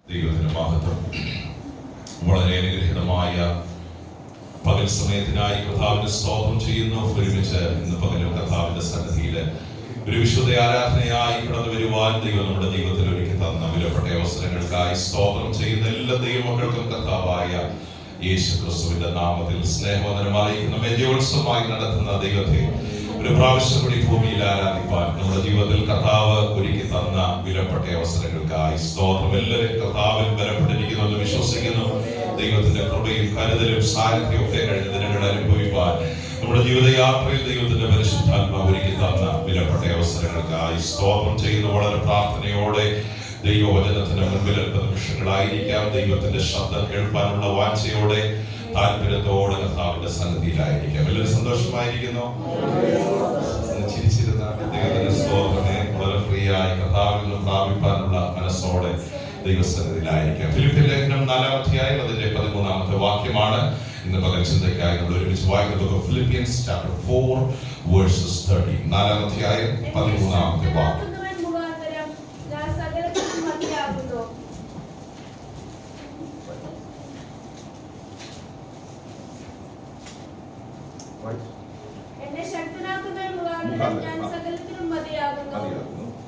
ദൈവത്തിന് മഹത്വം. വളരെ അനുഗ്രഹീതമായ പകൽ സമയത്തിനായി കർത്താവിന്റെ സ്തോത്രം ചെയ്യുന്നു. ഒരുമിച്ച് ഇന്ന് പകലും കർത്താവിന്റെ സന്നിധിയിൽ ഒരു വിശുദ്ധ ആരാധനയായി കടന്നു വരുവാൻ ദൈവം നമ്മുടെ ജീവിതത്തിൽ ഒരുക്കി തന്ന വിലപ്പെട്ട അവസരങ്ങൾക്കായി സ്തോത്രം ചെയ്യുന്ന എല്ലാ ദൈവമക്കൾക്കും കർത്താവായ യേശു ക്രിസ്തുവിന്റെ നാമത്തിൽ സ്നേഹവന്ദനം അറിയിക്കുന്ന വിജയോത്സവമായി നടത്തുന്ന ദൈവത്തെ ഒരു പ്രാവശ്യം കൂടി ഭൂമിയിൽ ആരാധിപ്പാൻ നമ്മുടെ ജീവിതത്തിൽ കർത്താവ് ഒരുക്കി തന്ന വിലപ്പെട്ട അവസരങ്ങൾക്കായി സ്തോത്രം. എല്ലാവരും കർത്താവിൽ ബലപ്പെട്ടിരിക്കുന്നു വിശ്വസിക്കുന്നു. ദൈവത്തിന്റെ കൃപയും കരുതലും സാന്നിധ്യവും ഒക്കെ കഴിഞ്ഞ ദിനങ്ങൾ അനുഭവിപ്പാൻ നമ്മുടെ ജീവിതയാത്രയിൽ ദൈവത്തിന്റെ പരിശുദ്ധാത്മാവ് ഒരുക്കി തന്ന വിലപ്പെട്ട അവസരങ്ങൾക്കായി സ്തോത്രം ചെയ്യുന്നു. വളരെ പ്രാർത്ഥനയോടെ ദൈവവചനത്തിന് മുൻപിൽ നിമിഷങ്ങളായിരിക്കാം. ദൈവത്തിന്റെ ശബ്ദം കേൾപ്പാനുള്ള വാഞ്ചയോടെ താല്പര്യത്തോടെ കർത്താവിന്റെ സന്നിധിയിലായിരിക്കാം. എല്ലാവരും സന്തോഷമായിരിക്കുന്നു. ചിരിച്ചിരുന്ന ദൈവത്തിന്റെ സ്തോത്രത്തെ വളരെ ഫ്രീ ആയി കർത്താവിൽ നിന്ന് പ്രാപിപ്പാനുള്ള മനസ്സോടെ ദൈവസന്നിധിയിലായിരിക്കാം. ഫിലിപ്പിയർ ലേഖനം 4-ാം അധ്യായം അതിന്റെ 13-ാമത്തെ വാക്യമാണ് ഇന്ന് പകൽ ചിന്തയ്ക്കായി നമ്മൾ ഒരുമിച്ച് വായിക്കുന്നത്. Philippians chapter 4 versus 30. 4-ാം അധ്യായം 13-ാമത്തെ വാക്യം. എന്നെ ശക്തനാക്കുന്നവൻ മുഖാന്തരം ഞാൻ സകലത്തിനും മതിയാകുന്നു.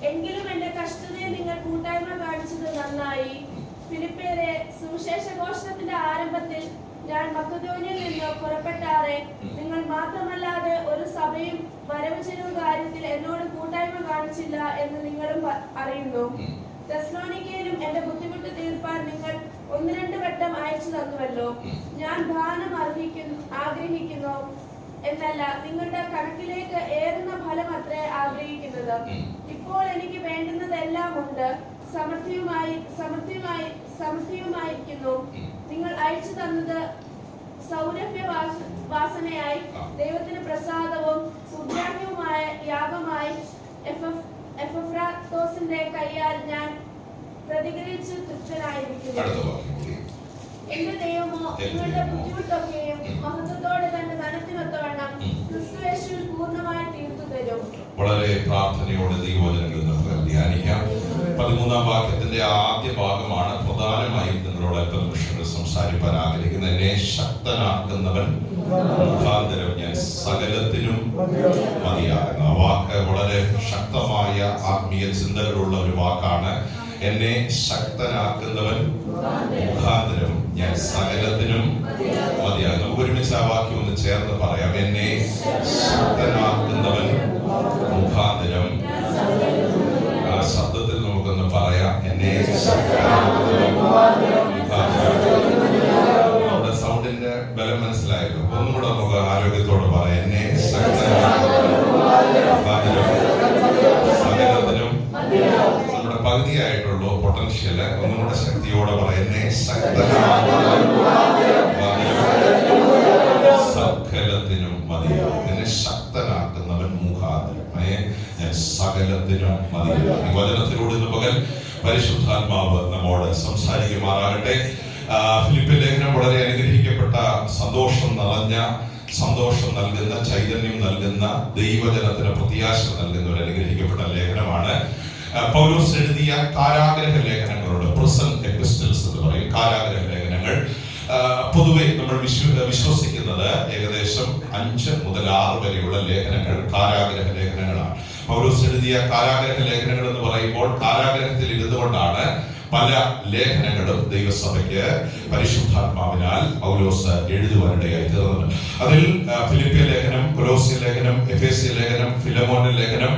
എങ്കിലും എന്റെ കഷ്ടതയെ നിങ്ങൾ കൂട്ടായ്മ കാണിച്ചത് നന്നായി. ഫിലിപ്പിയരെ, സുവിശേഷ ഘോഷണത്തിന്റെ ആരംഭത്തിൽ ഞാൻ മക്കെദോന്യയിൽ നിന്ന് പുറപ്പെട്ടാറെ നിങ്ങൾ മാത്രമല്ലാതെ ഒരു സഭയും വരവ് ചെലവ് കാര്യത്തിൽ എന്നോട് കൂട്ടായ്മ കാണിച്ചില്ല എന്ന് നിങ്ങളും അറിയുന്നു. തെസ്സലോനിക്കയിലും എന്റെ ബുദ്ധിമുട്ട് തീർപ്പാൻ നിങ്ങൾ 1-2 വട്ടം അയച്ചു തന്നുവല്ലോ. ഞാൻ ദാനം ആഗ്രഹിക്കുന്നു എന്നല്ല, നിങ്ങളുടെ കണക്കിലേക്ക് ഏറുന്ന ഫലം അത്രേ ആഗ്രഹിക്കുന്നത്. ഇപ്പോൾ എനിക്ക് വേണ്ടുന്നതെല്ലാം ഉണ്ട്, സമൃദ്ധിയുമായിരിക്കുന്നു. നിങ്ങൾ അയച്ചു തന്നത് സൗരഭ്യ വാസനയായി ദൈവത്തിന് പ്രസാദവും സുഗ്രാഹ്യവുമായ യാഗമായി എപ്പഫ്രാത്തോസിന്റെ കയ്യാൽ ഞാൻ പ്രതികരിച്ച് തൃപ്തനായിരിക്കുന്നു. എന്റെ ദൈവമോ നിങ്ങളുടെ ബുദ്ധിമുട്ടൊക്കെയും മഹത്വത്തോടെ തന്റെ ധനത്തിനൊത്തവണ്ണം ക്രിസ്തുയേശുവിൽ പൂർണ്ണമായി തീർത്തു തരും. വളരെ പ്രാർത്ഥനയോടെ ദൈവവചനങ്ങൾ നമുക്ക് ധ്യാനിക്കാം. 13-ാം വാക്യത്തിന്റെ ആദ്യ ഭാഗമാണ് പ്രധാനമായും നിങ്ങളോട് അല്പ നിമിഷങ്ങൾ സംസാരിക്കാൻ ആഗ്രഹിക്കുന്നത്. എന്നെ ശക്തനാക്കുന്നവൻ മുഖാന്തരം ഞാൻ സകലത്തിനും മതിയാകുന്നു. ആ വാക്ക് വളരെ ശക്തമായ ആത്മീയ ചിന്തകളുള്ള ഒരു വാക്കാണ്. എന്നെ ശക്തനാക്കുന്നവൻ മുഖാന്തരം ഞാൻ സകലത്തിനും മതിയാകും. നമുക്ക് ഒരുമിച്ച് ആ വാക്യം ഒന്ന് ചേർന്ന് പറയാം. എന്നെ ശക്തനാക്കുന്നവൻ മുഖാന്തരം. ആ ശബ്ദത്തിൽ നമുക്കൊന്ന് പറയാം. എന്നെ നമ്മുടെ സൗണ്ടിന്റെ ബലം മനസ്സിലായല്ലോ. ഒന്നും കൂടെ നമുക്ക് ആരോഗ്യത്തോടെ പറയാം. എന്നെ ശക്തനാക്കുന്നവൻ മുഖാന്തരം സകലത്തിനും. നമ്മുടെ പകുതിയായിട്ടുള്ളൂ പൊട്ടൻഷ്യല്. ഒന്നും കൂടെ ശക്തിയോടെ പറയാം. എന്നെ സകലത്തിനും മതിയാകും. എന്നെ ശക്തനാക്കുന്നവൻ മുഖാന്തരം ഞാൻ സകലത്തിനും മതിയാകും. ഈ വചനത്തിലൂടെ ഇന്ന് പകൽ പരിശുദ്ധാത്മാവ് നമ്മോട് സംസാരിക്കുമാറാകട്ടെ. ഫിലിപ്പിയർ ലേഖനം വളരെ അനുഗ്രഹിക്കപ്പെട്ട സന്തോഷം നൽകുന്ന ചൈതന്യം നൽകുന്ന ദൈവജനത്തിന് പ്രത്യാശ നൽകുന്ന ഒരു അനുഗ്രഹിക്കപ്പെട്ട ലേഖനമാണ്. പൗലോസ് എഴുതിയ കാരാഗ്രഹ ലേഖനങ്ങളുണ്ട്. പ്രിസൺ എപ്പിസ്റ്റൽസ് എന്ന് പറയും. കാരാഗ്രഹ ലേഖനങ്ങൾ പൊതുവെ നമ്മൾ വിശ്വസിക്കുന്നത് ഏകദേശം 5 മുതൽ 6 വരെയുള്ള ലേഖനങ്ങൾ കാരാഗ്രഹ ലേഖനങ്ങളാണ്. പൗലോസ് എഴുതിയ കാരാഗ്രഹ ലേഖനങ്ങൾ എന്ന് പറയുമ്പോൾ കാരാഗ്രഹത്തിൽ ഇരുന്നുകൊണ്ടാണ് പല ലേഖനങ്ങളും ദൈവസഭയ്ക്ക് പരിശുദ്ധാത്മാവിനാൽ പൗലോസ് എഴുതുവാനിടയായി തീർന്നത്. അതിൽ ഫിലിപ്പിയർ ലേഖനം, കൊലോസ്യ ലേഖനം, എഫേസ്യ ലേഖനം, ഫിലമോൻ ലേഖനം,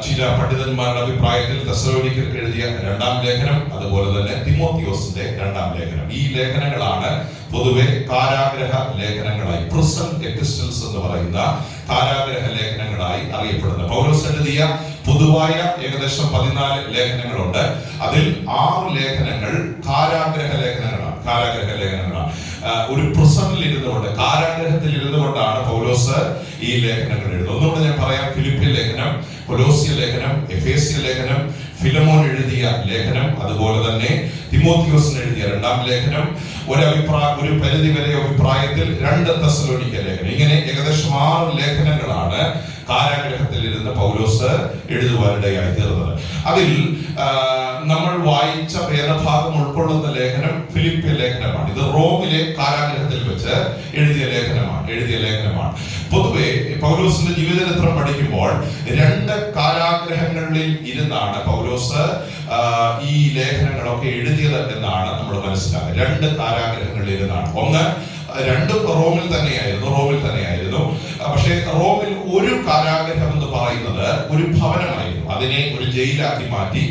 ചില പണ്ഡിതന്മാരുടെ അഭിപ്രായത്തിൽ തെസ്സലോനിക്കർക്ക് എഴുതിയ 2-ാം ലേഖനം, അതുപോലെ തന്നെ തിമോത്തിയോസിന്റെ 2-ാം ലേഖനം. ഈ ലേഖനങ്ങളാണ് പൊതുവെ കാരാഗ്രഹ ലേഖനങ്ങളായി, പ്രിസൺ എപ്പിസ്റ്റൽസ് എന്ന് പറയുന്ന കാരാഗ്രഹ ലേഖനങ്ങളായി അറിയപ്പെടുന്നത്. പൗലോസ് എഴുതിയ പൊതുവായ ഏകദേശം 14 ലേഖനങ്ങളുണ്ട്. അതിൽ 6 ലേഖനങ്ങൾ കാരാഗ്രഹ ലേഖനങ്ങളാണ്. ഒരു പ്രിസണിൽ ഇരുന്നുകൊണ്ട്, കാരാഗ്രഹത്തിൽ ഇരുന്നുകൊണ്ടാണ് പൗലോസ് ഈ ലേഖനങ്ങൾ എഴുതുന്നത്. ഒന്നുകൂടെ ഞാൻ പറയാം. ഫിലിപ്പിയർ ലേഖനം, കൊലോസ്യ ലേഖനം, എഫേസ്യ ലേഖനം, ഫിലമോൻ എഴുതിയ ലേഖനം, അതുപോലെ തന്നെ തിമോത്തിയോസിന് എഴുതിയ 2-ാം ലേഖനം, ഒരു പരിധി വരെ അഭിപ്രായത്തിൽ 2 തെസ്സലോനിക്ക ലേഖനം. ഇങ്ങനെ ഏകദേശം 6 ലേഖനങ്ങളാണ് കാരാഗ്രഹത്തിൽ ഇരുന്ന് പൗലോസ് പൗലോസ് എഴുതുവാനിടയായി തീർന്നത്. അതിൽ നമ്മൾ വായിച്ച വേദഭാഗം ഉൾക്കൊള്ളുന്ന ലേഖനം ഫിലിപ്പിയ ലേഖനമാണ്. ഇത് റോമിലെ കാരാഗ്രഹത്തിൽ വെച്ച് എഴുതിയ ലേഖനമാണ്. പൊതുവെ പൗലോസിന്റെ ജീവചരിത്രം പഠിക്കുമ്പോൾ 2 കാരാഗ്രഹങ്ങളിൽ ഇരുന്നാണ് പൗലോസ് ഈ ലേഖനങ്ങളൊക്കെ എഴുതിയത് എന്നാണ് നമ്മൾ മനസ്സിലാക്കുക. 2 കാരാഗ്രഹങ്ങളിൽ ഇരുന്നാണ്. ഒന്ന്, 2 റോമിൽ തന്നെയായിരുന്നു. പക്ഷേ റോമിൽ ഒരു കാരാഗ്രഹം എന്ന് പറയുന്നത് ഒരു ഭവനമായിരുന്നു. അതിനെ ഒരു ജയിലാക്കി മാറ്റി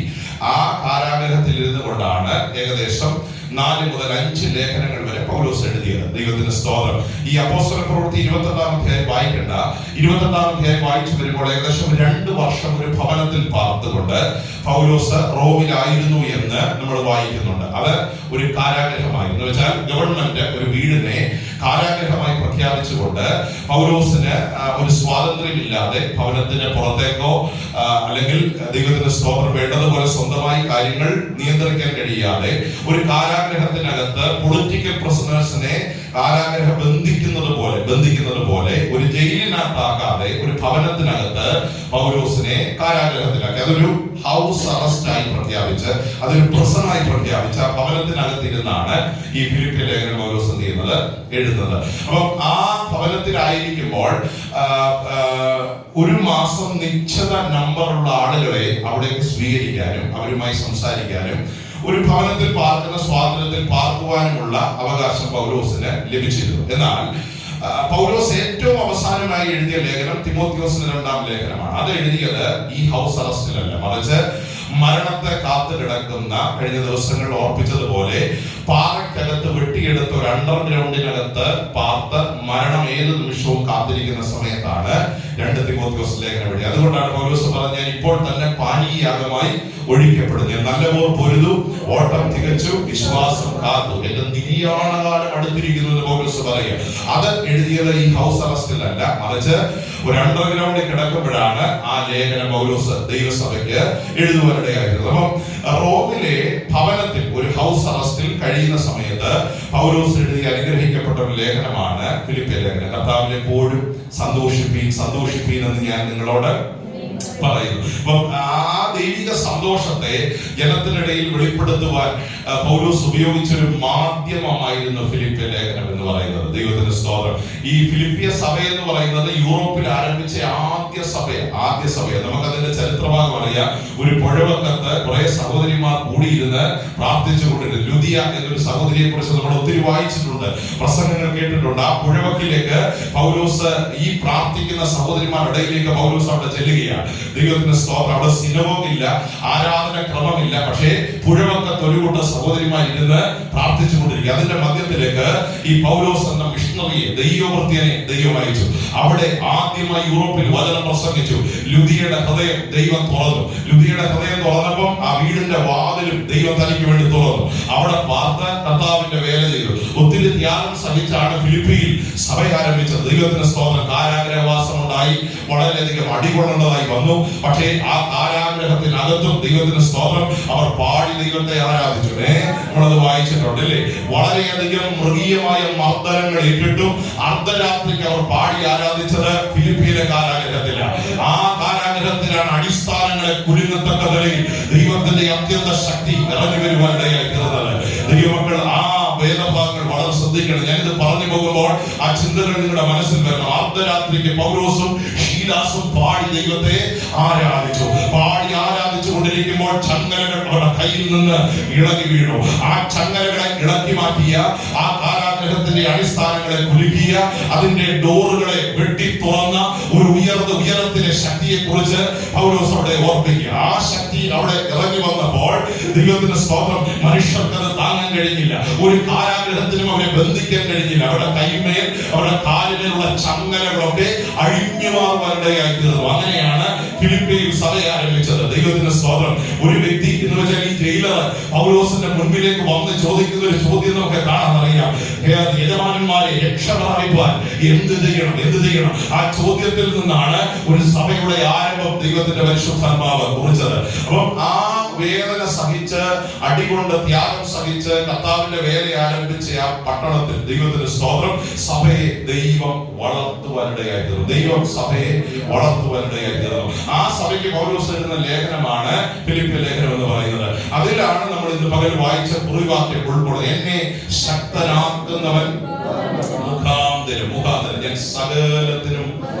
ആ കാരാഗ്രഹത്തിൽ ഇരുന്നു കൊണ്ടാണ് ഏകദേശം 4 മുതൽ 5 ലേഖനങ്ങൾ വരെ പൗലോസ് എഴുതിയത്. ദൈവത്തിന് സ്തോത്രം. ഈ അപ്പോസ്തല പ്രവൃത്തി 28-ാം അധ്യായം വായിക്കേണ്ട. 28-ാം അധ്യായം വായിച്ചു വരുമ്പോൾ ഏകദേശം 2 വർഷം ഒരു ഭവനത്തിൽ പാർത്തുകൊണ്ട് പൗലോസ് റോമിലായിരുന്നു എന്ന് നമ്മൾ വായിക്കുന്നുണ്ട്. അത് ഒരു കാരാഗ്രഹമായിരുന്നു. എന്ന് വെച്ചാൽ ഗവൺമെന്റ് ഒരു വീടിനെ കാരാഗ്രഹമായി പ്രഖ്യാപിച്ചുകൊണ്ട് പൗലോസിന് ഒരു സ്വാതന്ത്ര്യമില്ലാതെ ഭവനത്തിന് പുറത്തേക്കോ അല്ലെങ്കിൽ ദൈവത്തിന്റെ സ്തോത്രം വേണ്ടതുപോലെ സ്വന്തമായി കാര്യങ്ങൾ നിയന്ത്രിക്കാൻ കഴിയാതെ ഒരു കാരാഗ്രഹത്തിനകത്ത് പൊളിറ്റിക്കൽ പ്രിസണേഴ്സിനെ കാരാഗ്രഹം ബന്ധിക്കുന്നത് പോലെ ഒരു ജയിലിനകത്താക്കാതെ ഒരു ഭവനത്തിനകത്ത് പൗലോസിനെ കാരാഗ്രഹത്തിലാക്കി. അതൊരു ഹൗസ് അറസ്റ്റായി പ്രഖ്യാപിച്ച്, അതൊരു പ്രസനായി പ്രഖ്യാപിച്ച് ആ ഭവനത്തിനകത്തിരുന്നാണ് ഈ ഫിലിപ്പിയ ലേഖനം പൗലോസ് എഴുതുന്നത്. അപ്പം ആ ഭവനത്തിലായിരിക്കുമ്പോൾ 1 മാസം നിശ്ചിത നമ്പറുള്ള ആളുകളെ അവിടേക്ക് സ്വീകരിക്കാനും അവരുമായി സംസാരിക്കാനും ഒരു ഭവനത്തിൽ പാർക്കുന്ന സ്വാതന്ത്ര്യത്തിൽ പാർക്കുവാനുമുള്ള അവകാശം പൗലോസിന് ലഭിച്ചിരുന്നു. എന്നാൽ പൗലോസ് ഏറ്റവും അവസാനമായി എഴുതിയ ലേഖനം തിമോത്തിയോസിന്റെ 2-ാം ലേഖനമാണ്. അത് എഴുതിയത് ഈ ഹൗസ് അറസ്റ്റിലല്ല, മറിച്ച് മരണത്തെ കാത്തു കിടക്കുന്ന, കഴിഞ്ഞ ദിവസങ്ങളിൽ ഓർപ്പിച്ചതുപോലെ പാറയ്ക്കകത്ത് വെട്ടിയെടുത്ത ഒരു അണ്ടർഗ്രൗണ്ടിനകത്ത് പാർത്ത് മരണം ഏത് നിമിഷവും കാത്തിരിക്കുന്ന സമയത്താണ് 2 തിമോത്തിയോസ് ലേഖനം എഴുതി. അതുകൊണ്ടാണ് പൗലോസ് പറഞ്ഞ, ഞാൻ ഇപ്പോൾ തന്നെ പാനീയയാഗമായി ഒഴിക്കപ്പെടും, ഞാൻ നല്ല പോർ പൊരുതു, ഓട്ടം തികച്ചു, വിശ്വാസം കാത്തു, എന്റെ നിര്യാണകാലം അടുത്തിരിക്കുന്നു എന്ന് പൗലോസ് പറയുക. അത് എഴുതിയത് ഈ ഹൗസ് അറസ്റ്റിലല്ല, മറിച്ച് ഒരു അണ്ടർഗ്രൗണ്ടിൽ കിടക്കുമ്പോഴാണ് ആ ലേഖനം പൗലോസ് ദൈവസഭയ്ക്ക് എഴുതുവാനിടയായിരുന്നത്. അപ്പം റോമിലെ ഭവനത്തിൽ ഒരു ഹൗസ് അറസ്റ്റിൽ കഴിയുന്ന സമയത്ത് പൗലോസ് എഴുതി അനുഗ്രഹിക്കപ്പെട്ട ഒരു ലേഖനമാണ് ഫിലിപ്പിയ ലേഖനം. കർത്താവിൽ എപ്പോഴും സന്തോഷിപ്പീൻ എന്ന് ഞാൻ നിങ്ങളോട് പറയുന്നു. അപ്പം ആ ദൈവിക സന്തോഷത്തെ ജനത്തിനിടയിൽ വെളിപ്പെടുത്തുവാൻ പൗലോസ് ഉപയോഗിച്ചൊരു മാധ്യമമായിരുന്നു ഫിലിപ്പിയ ലേഖനം എന്ന് പറയുന്നത്. ദൈവത്തിന്റെ സ്തോത്രം. ഈ ഫിലിപ്പിയ സഭ എന്ന് പറയുന്നത് യൂറോപ്പിൽ ആരംഭിച്ച ആദ്യ സഭ. നമുക്കതിന്റെ ചരിത്രഭാഗം അറിയാം. ഒരു പുഴവക്കത്ത് കുറെ സഹോദരിമാർ കൂടിയിരുന്ന് പ്രാർത്ഥിച്ചുകൊണ്ടിരുന്നു. ലുദിയ എന്നൊരു സഹോദരിയെ കുറിച്ച് നമ്മൾ ഒത്തിരി വായിച്ചിട്ടുണ്ട്, പ്രസംഗങ്ങൾ കേട്ടിട്ടുണ്ട്. ആ പുഴവക്കിലേക്ക് പൗലോസ് ഈ പ്രാർത്ഥിക്കുന്ന സഹോദരിമാരുടെ ഇടയിലേക്ക് പൗലോസ് അവിടെ ചെല്ലുകയാണ്. ദൈവത്തിന്റെ സ്തോത്രം. അവിടെ സിനഗോഗില്ല, ആരാധന ക്രമമില്ല, പക്ഷേ പുഴവക്കത്ത് ഒരു കൂട്ടം സഹോദരിമാരിരുന്ന് പ്രാർത്ഥിച്ചുകൊണ്ടിരിക്കുക. അതിന്റെ മധ്യത്തിലേക്ക് ഈ പൗലോസ് എന്ന മിഷണറിയെ, ദൈവവൃത്യനെ ദൈവം അയച്ചു. അവിടെ ആദ്യമായി യൂറോപ്പിൽ വചനം പ്രസംഗിച്ചു. ലുദിയയുടെ ഹൃദയം ദൈവം തുറന്നപ്പം ആ വീടിന്റെ വാതിലും ദൈവം തനിക്ക് വേണ്ടി തുറന്നു. അവിടെ പാർത്ത് കർത്താവിന്റെ വേല ചെയ്തു. ഒത്തിരി ത്യാഗം സഹിച്ചാണ് ഫിലിപ്പിയിൽ സഭ ആരംഭിച്ചത്. ദൈവത്തിന്റെ സ്തോത്രം. കാരാഗ്രഹവാസം ഉണ്ടായി, വളരെയധികം അടികൊള്ളേണ്ടതായി വന്നു. പക്ഷേ ആ കാരാഗ്രഹത്തിനകത്തും ദൈവത്തിന്റെ സ്തോത്രം അവർ പാടി ദൈവത്തെ ആരാധിച്ചു. നമ്മളത് വായിച്ചിട്ടുണ്ട് അല്ലേ? വളരെയധികം മൃഗീയമായ മർദ്ദനങ്ങൾ ഏറ്റിട്ടും അർദ്ധരാത്രിക്ക് അവർ പാടി ആരാധിച്ചത് ഫിലിപ്പിയിലെ കാരാഗ്രഹത്തിലാണ്. ആ കാരാഗ്രഹത്തിലാണ് അടിസ്ഥാനങ്ങളെ കുലുങ്ങത്തക്ക നിലയിൽ ദൈവത്തിന്റെ അത്യന്ത ശക്തി ഇറങ്ങി വരുവാനിടയായി തീർന്നത്. ദൈവമക്കൾ, ആ വേദഭാഗങ്ങൾ വളരെ ശ്രദ്ധിക്കണം. ഞാനിത് പറഞ്ഞു പോകുമ്പോൾ ആ ചിന്തകൾ നിങ്ങളുടെ മനസ്സിൽ വരണം. അർദ്ധരാത്രിക്ക് പൗലോസും ശീലാസും പാടി ദൈവത്തെ ആരാധിച്ചു. ആരാധിച്ചു കൊണ്ടിരിക്കുമ്പോൾ ചങ്ങലകൾ അവരുടെ കയ്യിൽ നിന്ന് ഇളകി വീണു. ആ ചങ്ങലകളെ ഇളക്കി മാറ്റിയ, ആ കാരാഗ്രഹത്തിന്റെ അടിസ്ഥാനങ്ങളെ കുലുക്കിയ, അതിന്റെ ഡോറുകളെ വെട്ടി തുറന്ന ഒരു ഉയരത്തിലെ ശക്തിയെ കുറിച്ച് പൗലോസ് അവിടെ ഓർപ്പിക്കുക. ആ ശക്തി അവിടെ ഇറങ്ങി വന്നപ്പോൾ ദൈവത്തിന്റെ സ്തോത്രം, മനുഷ്യർക്കത് താങ്ങാൻ കഴിഞ്ഞില്ല. ഒരു കാരാഗ്രഹത്തിനും അവരെ ബന്ധിക്കാൻ കഴിഞ്ഞില്ല. അവരുടെ കൈമേൽ, അവരുടെ കാലിലുള്ള ചങ്ങലകളൊക്കെ അഴിഞ്ഞു മാറുവാനിടയായി തീർന്നു. അങ്ങനെയാണ് ഫിലിപ്പിയിൽ സഭ ആരംഭിച്ചത്. ദൈവത്തിന്റെ സ്തോത്രം. ഒരു വ്യക്തി എന്ന് വെച്ചാൽ ഈ ജയിലർ പൗലോസിന്റെ മുൻപിലേക്ക് വന്ന് ചോദിക്കുന്ന ഒരു ചോദ്യം നമുക്ക് കാണാനറിയാം. യജമാനന്മാരെ, രക്ഷ പ്രാപിപ്പാൻ എന്ത് ചെയ്യണം? ആ ചോദ്യത്തിൽ നിന്നാണ് ഒരു സഭയുടെ ആരംഭം ദൈവത്തിന്റെ പരിശുദ്ധാത്മാവ് കുറിച്ചത്. അപ്പം ആ വേദന സഹിച്ച്, അടികൊണ്ട് ത്യാഗം സഹിച്ച് കർത്താവിന്റെ വേല ആരംഭിച്ച ആ പട്ടണത്തിൽ ദൈവത്തിന്റെ സ്തോത്രം, സഭയെ ദൈവം വളർത്തുവാനിടയായി തീർന്നു. ദൈവം സഭയെ വളർത്തുവാനിടയായി തീർന്നു. ആ സഭയ്ക്ക് പൗലോസ് എഴുതുന്ന ലേഖനമാണ് ഫിലിപ്പിയ ലേഖനം എന്ന് പറയുന്നത്. അതിലാണ് നമ്മൾ ഇന്ന് പകൽ വായിച്ച കുറിവാക്യം ഉൾപ്പെടുന്നത്. എന്നെ ശക്തനാക്കുന്നവൻ മുഖാന്തരം ഞാൻ സകലത്തിനും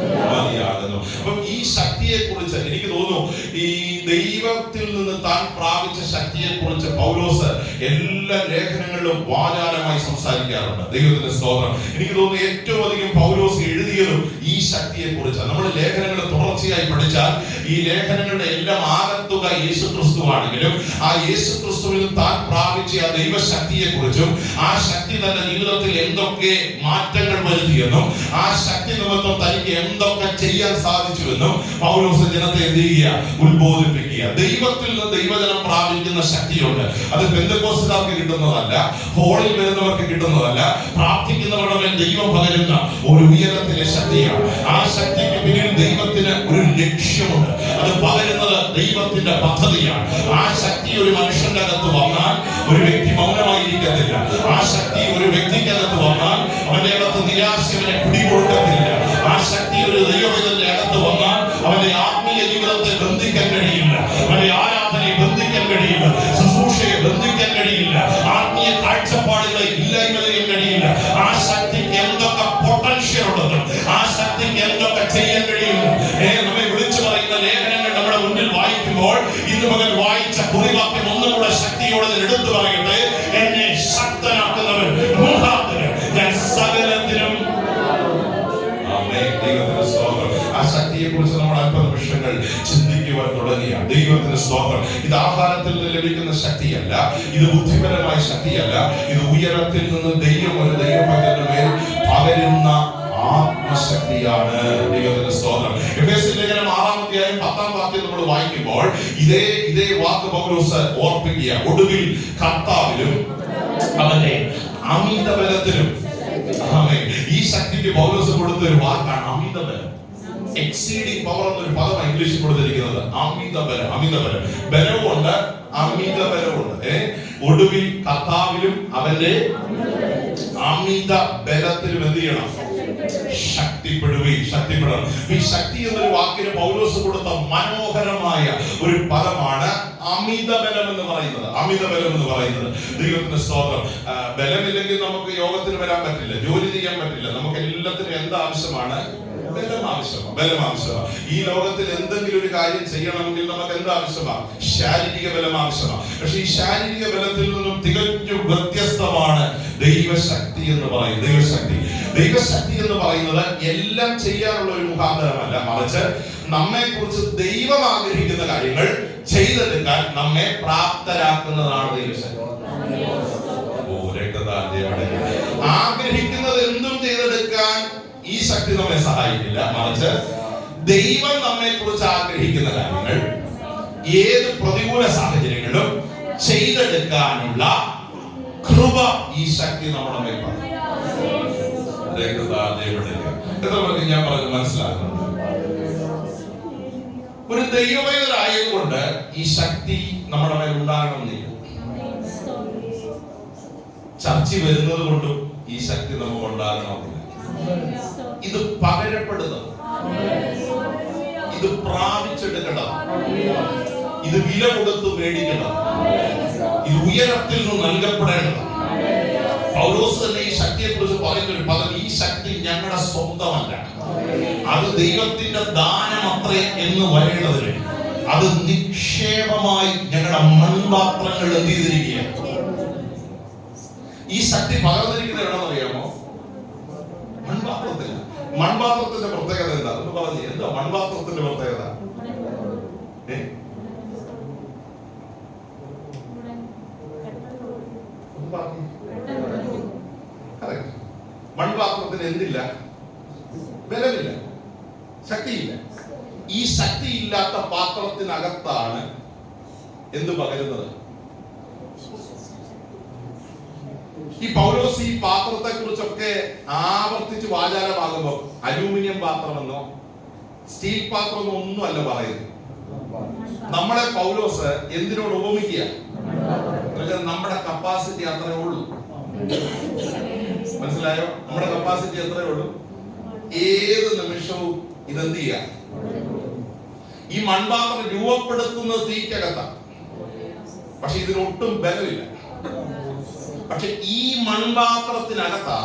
മതിയാകുന്നു. അപ്പം ഈ ശക്തിയെ കുറിച്ച് എനിക്ക് തോന്നുന്നു, ഈ ദൈവത്തിൽ നിന്ന് താൻ പ്രാപിച്ച ശക്തിയെ കുറിച്ച് പൗലോസ് എല്ലാ ലേഖനങ്ങളിലും വാചാലമായി സംസാരിക്കാറുണ്ട്. ദൈവത്തിന്റെ സ്തോത്രം. എനിക്ക് തോന്നുന്നു ഏറ്റവും അധികം പൗലോസ് എഴുതിയതും ഈ ശക്തിയെ കുറിച്ചാണ്. നമ്മൾ ലേഖനങ്ങൾ തുടർച്ചയായി പഠിച്ചാൽ ഈ ലേഖനങ്ങളുടെ എല്ലാം ആകത്തുക യേശുക്രിസ്തുവാണെങ്കിലും ആ യേശുക്രിസ്തുവിൽ താൻ പ്രാപിച്ച ആ ദൈവശക്തിയെ കുറിച്ചും ആ ശക്തി തന്റെ ജീവിതത്തിൽ എന്തൊക്കെ മാറ്റങ്ങൾ വരുത്തിയെന്നും ആ ശക്തി നിമിത്തം തനിക്ക് എന്തൊക്കെ ചെയ്യാൻ സാധിച്ചുവെന്നും പൗലോസ് ജനത്തെ എന്ത് ചെയ്യുക? ഉത്ബോധിപ്പിക്കുക. ദൈവത്തിൽ നിന്ന് ദൈവജനം പ്രാപിക്കുന്ന ശക്തിയുണ്ട്. അത് പെന്തക്കോസ്തുകാർക്ക് കിട്ടുന്നതല്ല, ഹോളിൽ വരുന്നവർക്ക് കിട്ടുന്നതല്ല, പ്രാർത്ഥിക്കുന്നവരുടെ മേൽ ദൈവം പകരുന്ന ഒരു ഉയരത്തിലെ ശക്തിയാണ്. ആ ശക്തിക്ക് പിന്നിൽ ദൈവത്തിന് ഒരു ലക്ഷ്യമുണ്ട്. അത് പകരുന്നത് ദൈവത്തിന്റെ പദ്ധതിയാണ്. ആ ശക്തി ഒരു മനുഷ്യന്റെ അകത്ത് വന്നാൽ ഒരു വ്യക്തി മൗനമായിരിക്കത്തില്ല. ആ ശക്തി ഒരു വ്യക്തിക്കകത്ത് വന്നാൽ അവന്റെ അകത്ത് നിരാശവനെ പിടികൊടുക്കത്തില്ല. ആ ശക്തി ഒരു ദൈവത്തിന്റെ അകത്ത് വന്നാൽ അവന്റെ ആത്മീയ ജീവിതത്തെ ബന്ധിക്കാൻ കഴിയില്ല, അവന്റെ ആരാധനയെ ബന്ധിക്കാൻ കഴിയില്ല, ശുശ്രൂഷയെ ബന്ധിക്കാൻ കഴിയില്ല, ആത്മീയ കാഴ്ചപ്പാടുകളെ ഇല്ലായ്മ ചെയ്യാൻ കഴിയില്ല. ആ ശക്തിക്ക് എന്തൊക്കെ പൊട്ടൻഷ്യൽ ഉണ്ടെന്നും ആ ശക്തിക്ക് എന്തൊക്കെ ചെയ്യാൻ കഴിയുന്നു. നമ്മെ വിളിച്ചു പറയുന്ന ലേഖനങ്ങൾ നമ്മുടെ മുന്നിൽ വായിക്കുമ്പോൾ ഇന്ന് മകൻ വായിച്ച കുറിവാക്യം ഒന്നും കൂടെ ശക്തിയോടെ എടുത്തു പറയട്ടെ. എന്നെ ശക്തനാക്കുന്നവൻ മുഖാന്തരം ഞാൻ സകലത്തിനും. ആ ശക്തിയെ കുറിച്ച് നമ്മൾ അല്പനിമിഷങ്ങൾ ചിന്തിക്കുവാൻ തുടങ്ങിയ ദൈവത്തിന്റെ സ്തോത്രം. ഇത് ആഹാരത്തിൽ നിന്ന് ലഭിക്കുന്ന ശക്തിയല്ല, ഇത് ബുദ്ധിപരമായ ശക്തിയല്ല, ഇത് ഉയരത്തിൽ നിന്ന് ദൈവം ഒരു ദൈവത്തിന്റെ മേൽ പകരുന്ന ആത്മശക്തിയാണ്. ദൈവത്തിന്റെ സ്തോത്രം. എഫേസ്യർ ലേഖനം 6-ാം അധ്യായം 10-ാം വാക്യം നമ്മൾ വായിക്കുമ്പോൾ ഇതേ വാക്ക് പൗലോസ് ഓർപ്പിക്കുക. ഒടുവിൽ കർത്താവിലും അവന്റെ അമിത ബലത്തിലും. ഈ ശക്തിക്ക് പൗലോസ് കൊടുത്ത ഒരു വാക്കാണ് അമിതബലം. എക്സീഡിംഗ് പവർ എന്നൊരു പദമാണ് ഇംഗ്ലീഷിൽ കൊടുത്തിരിക്കുന്നത്. അമിതബലം. ബലവുണ്ട്, അമിത ബലവുണ്ട്. ഒടുവിൽ കർത്താവിലും അവന്റെ അമിത ബലത്തിലും എന്ത് ചെയ്യണം? ശക്തിപ്പെടണം. ഈ ശക്തി എന്നൊരു വാക്കിന് പൗലോസ് കൊടുത്ത മനോഹരമായ ഒരു പദമാണ് അമിതബലം എന്ന് പറയുന്നത്. ദൈവത്തിന്റെ സ്തോത്രം. ബലമില്ലെങ്കിൽ നമുക്ക് യോഗത്തിന് വരാൻ പറ്റില്ല, ജോലി ചെയ്യാൻ പറ്റില്ല. നമുക്ക് എല്ലാത്തിനും എന്താ ആവശ്യമാണ്? ബലം ആവശ്യമാണ്. ഈ ലോകത്തിൽ എന്തെങ്കിലും ഒരു കാര്യം ചെയ്യണമെങ്കിൽ നമുക്ക് എന്താ ആവശ്യമാണ്? ശാരീരിക ബലം ആവശ്യമാണ്. പക്ഷെ ഈ ശാരീരിക ബലത്തിൽ നിന്നും തികച്ചും വ്യത്യസ്തമാണ് ദൈവശക്തി എന്ന് പറയുന്നത്. ദൈവശക്തി എന്ന് പറയുന്നത് എല്ലാം ചെയ്യാനുള്ള ഒരു മുഖാന്തരമല്ല, മറിച്ച് നമ്മെ കുറിച്ച് ദൈവം ആഗ്രഹിക്കുന്ന കാര്യങ്ങൾ ചെയ്തെടുക്കാൻ നമ്മെ പ്രാപ്തരാക്കുന്നതാണ് ദൈവശക്തി. ആഗ്രഹിക്കുന്നത് എന്തും ചെയ്തെടുക്കാൻ ഈ ശക്തി നമ്മെ സഹായിക്കില്ല, മറിച്ച് ദൈവം നമ്മെ കുറിച്ച് ആഗ്രഹിക്കുന്ന കാര്യങ്ങൾ ഏത് പ്രതികൂല സാഹചര്യങ്ങളിലും ചെയ്തെടുക്കാനുള്ള കൃപ ഈ ശക്തി നമ്മുടെ മേൽ പറയും. ഞാൻ പറഞ്ഞു മനസ്സിലാക്കുന്നുണ്ട്. ഒരു ദൈവവേദനായതുകൊണ്ട് ഈ ശക്തി നമ്മുടെ മേൽ ഉണ്ടാകണമെന്നില്ല. ചർച്ച വരുന്നത് കൊണ്ടും ഈ ശക്തി നമുക്ക് ഉണ്ടാകണമെന്നില്ല. ഇത് പകരപ്പെടുന്നത്, ഇത് പ്രാപിച്ചെടുക്കേണ്ടത്, ഇത് വില കൊടുത്ത് മേടിക്കേണ്ടത്, ഇത് ഉയരത്തിൽ നിന്ന് നൽകപ്പെടേണ്ടത്. പൗലോസ് തന്നെ ഈ ശക്തിയെ കുറിച്ച് പറയുന്ന ഒരു പദം, ഈ ശക്തി ഞങ്ങളുടെ സ്വന്തമല്ല, അത് ദൈവത്തിന്റെ ദാനമത്രേ എന്ന് വരേണ്ടതിന് അത് നിക്ഷേപമായി ഞങ്ങളുടെ മൺപാത്രങ്ങൾ എന്ത് ചെയ്തിരിക്കുകയാണ്. ഈ ശക്തി പകർന്നിരിക്കുന്നത് എവിടെയെന്ന് അറിയാമോ? മൺപാത്രത്തിൽ. മൺപാത്രത്തിന്റെ പ്രത്യേകത എന്താ? എന്ന് പറഞ്ഞു. എന്താ മൺപാത്രത്തിന്റെ പ്രത്യേകത? മൺപാത്രത്തിന് എന്തില്ല? ബലമില്ല, ശക്തിയില്ല. ഈ ശക്തിയില്ലാത്ത പാത്രത്തിനകത്താണ് എന്ത് പകരുന്നത്? ഈ പൗലോസ് ഈ പാത്രത്തെ കുറിച്ചൊക്കെ ആവർത്തിച്ച് വാചാലമാകുമ്പോൾ അലൂമിനിയം പാത്രമെന്നോ സ്റ്റീൽ പാത്രമെന്നോ ഒന്നും അല്ല പറയുന്നത്. നമ്മളെ പൗലോസ് എന്തിനോട് ഉപമിക്കുക? നമ്മുടെ കപ്പാസിറ്റി അത്രേ ഉള്ളൂ. മനസ്സിലായോ? നമ്മുടെ കപ്പാസിറ്റി എത്രയേ ഉള്ളൂ. ഏത് നിമിഷവും ഇതെന്ത് ചെയ്യാം. ഈ മൺപാത്രം രൂപപ്പെടുത്തുന്നത് തീക്കകത്താണ്, പക്ഷെ ഇതിനൊട്ടും ബലമില്ല. പക്ഷെ ഈ മൺപാത്രത്തിനകത്താ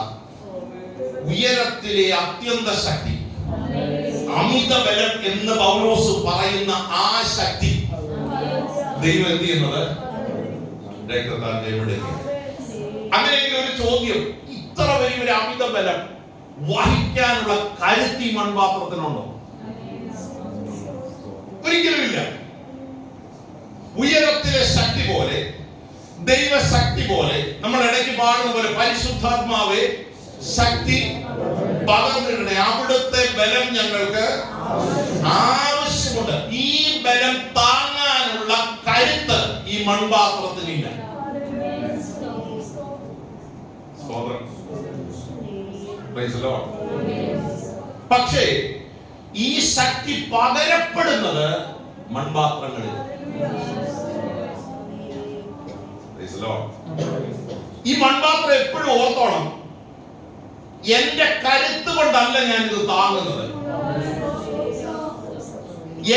ഉയരത്തിലെ അത്യന്ത ശക്തി, അമിത ബലം എന്ന് പൗലോസ് പറയുന്ന ആ ശക്തി ദൈവം എന്ത് ചെയ്യുന്നത് രക്തത്താൽ ജയമെടുക്കുക. അങ്ങനെയെങ്കിൽ ഒരു ചോദ്യം, ഇത്ര വലിയൊരു അമിത ബലം വഹിക്കാനുള്ള കരുത്തി മൺപാത്രത്തിനുണ്ടോ? ഒരിക്കലുമില്ല. ഉയരത്തിലെ ശക്തി പോലെ, ദൈവശക്തി പോലെ, നമ്മൾ ഇടയ്ക്ക് പാടുന്ന പോലെ പരിശുദ്ധാത്മാവേ ശക്തി പകർന്നിടണേ, അവിടുത്തെ ബലം ഞങ്ങൾക്ക് ആവശ്യമുണ്ട്. ഈ ബലം താങ്ങാനുള്ള കരുത്ത് ഈ മൺപാത്രത്തിനില്ല. പക്ഷേ ഈ ശക്തി പകരപ്പെടുന്നത് മൺപാത്രങ്ങളിൽ. ഈ മൺപാത്രം എപ്പോഴും ഓർത്തോണം, എന്റെ കരുത്ത് കൊണ്ടല്ല ഞാൻ ഇത് താങ്ങുന്നത്,